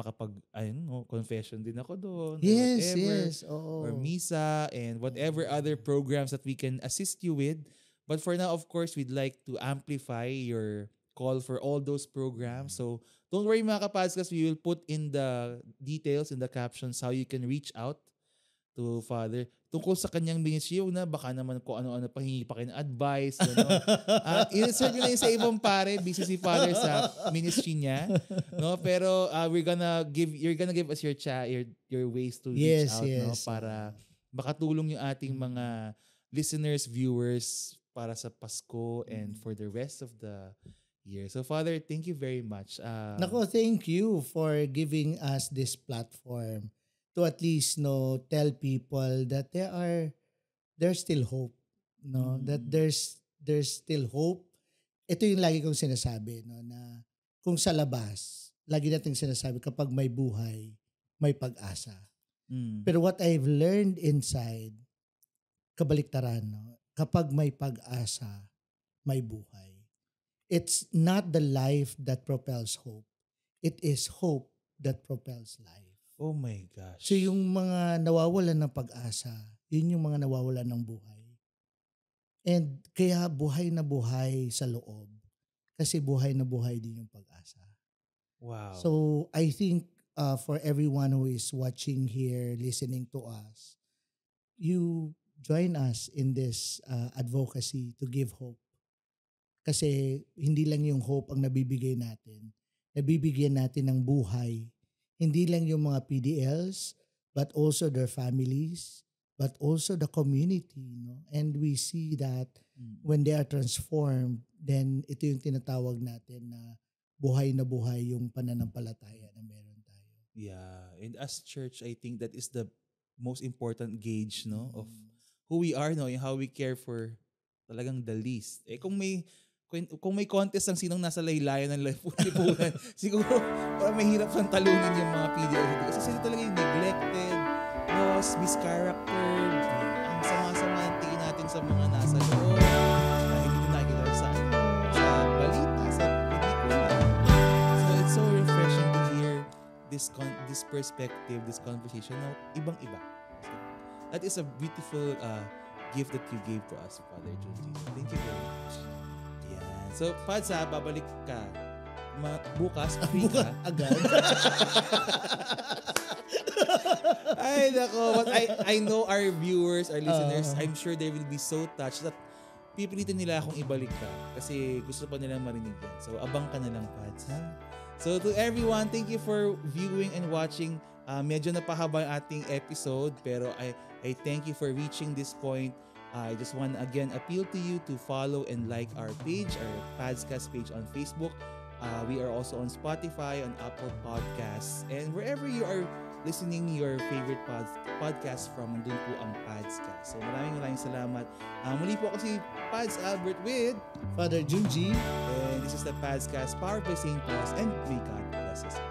confession din ako doon. Yes. Or misa and whatever other programs that we can assist you with. But for now, of course, we'd like to amplify your call for all those programs. So don't worry mga kapaskas, we will put in the details in the captions how you can reach out to Father tungkol sa kanyang ministry. Na baka naman kung ano-ano pahingi pa kayo ng advice. At i-reserve nyo na yung sa ibang pare. Busy si Father sa ministry niya. No? Pero you're gonna give us your ways to reach out. No? Para makatulong yung ating mga listeners, viewers para sa Pasko and for the rest of the year. So Father, thank you very much. Thank you for giving us this platform to at least tell people that there's still hope, that there's still hope. Ito yung lagi kong sinasabi, na kung sa labas, lagi nating sinasabi kapag may buhay, may pag-asa. Pero what I've learned inside, kabaliktaran, kapag may pag-asa, may buhay. It's not the life that propels hope. It is hope that propels life. Oh my gosh. So yung mga nawawalan ng pag-asa, yun yung mga nawawalan ng buhay. And kaya buhay na buhay sa loob. Kasi buhay na buhay din yung pag-asa. Wow. So I think for everyone who is watching here, listening to us, you join us in this advocacy to give hope. Kasi hindi lang yung hope ang nabibigay natin. Nabibigyan natin ng buhay. Hindi lang yung mga PDLs, but also their families, but also the community. And we see that when they are transformed, then ito yung tinatawag natin na buhay yung pananampalataya na meron tayo. Yeah. And as church, I think that is the most important gauge, no, of who we are, no, yung how we care for talagang the least. Kung may contest ang sinong nasa laylayan ng lipunan, siguro parang mahirap siyang talunin yung mga PDLCT. Kasi sila talaga yung neglected, lost, mischaractered, ang sama-sama ng tingin natin sa mga nasa loob, na hindi na nakikita sa balita, sa pelikula. So it's so refreshing to hear this perspective, this conversation na ibang-iba. That is a beautiful gift that you gave to us, Father Junji. Thank you very much. Yan. So, Pads, babalik ka. Bukas, free ka. Agad. Ay, nako. But I know our viewers, our listeners, I'm sure they will be so touched that pipilitin nila akong ibalik ka kasi gusto pa nilang marinig yan. So, abang ka na lang, Pads. Ha? So, to everyone, thank you for viewing and watching. Medyo napahaba ang ating episode, pero I thank you for reaching this point. I just want to again appeal to you to follow and like our page, our Padscast page on Facebook. We are also on Spotify, on Apple Podcasts, and wherever you are listening your favorite podcast from, nandun po ang Padscast. So maraming salamat. Muli po ako si Pads Albert with Father Junji. And this is the Padscast powered by St. Paul's, and may God bless us.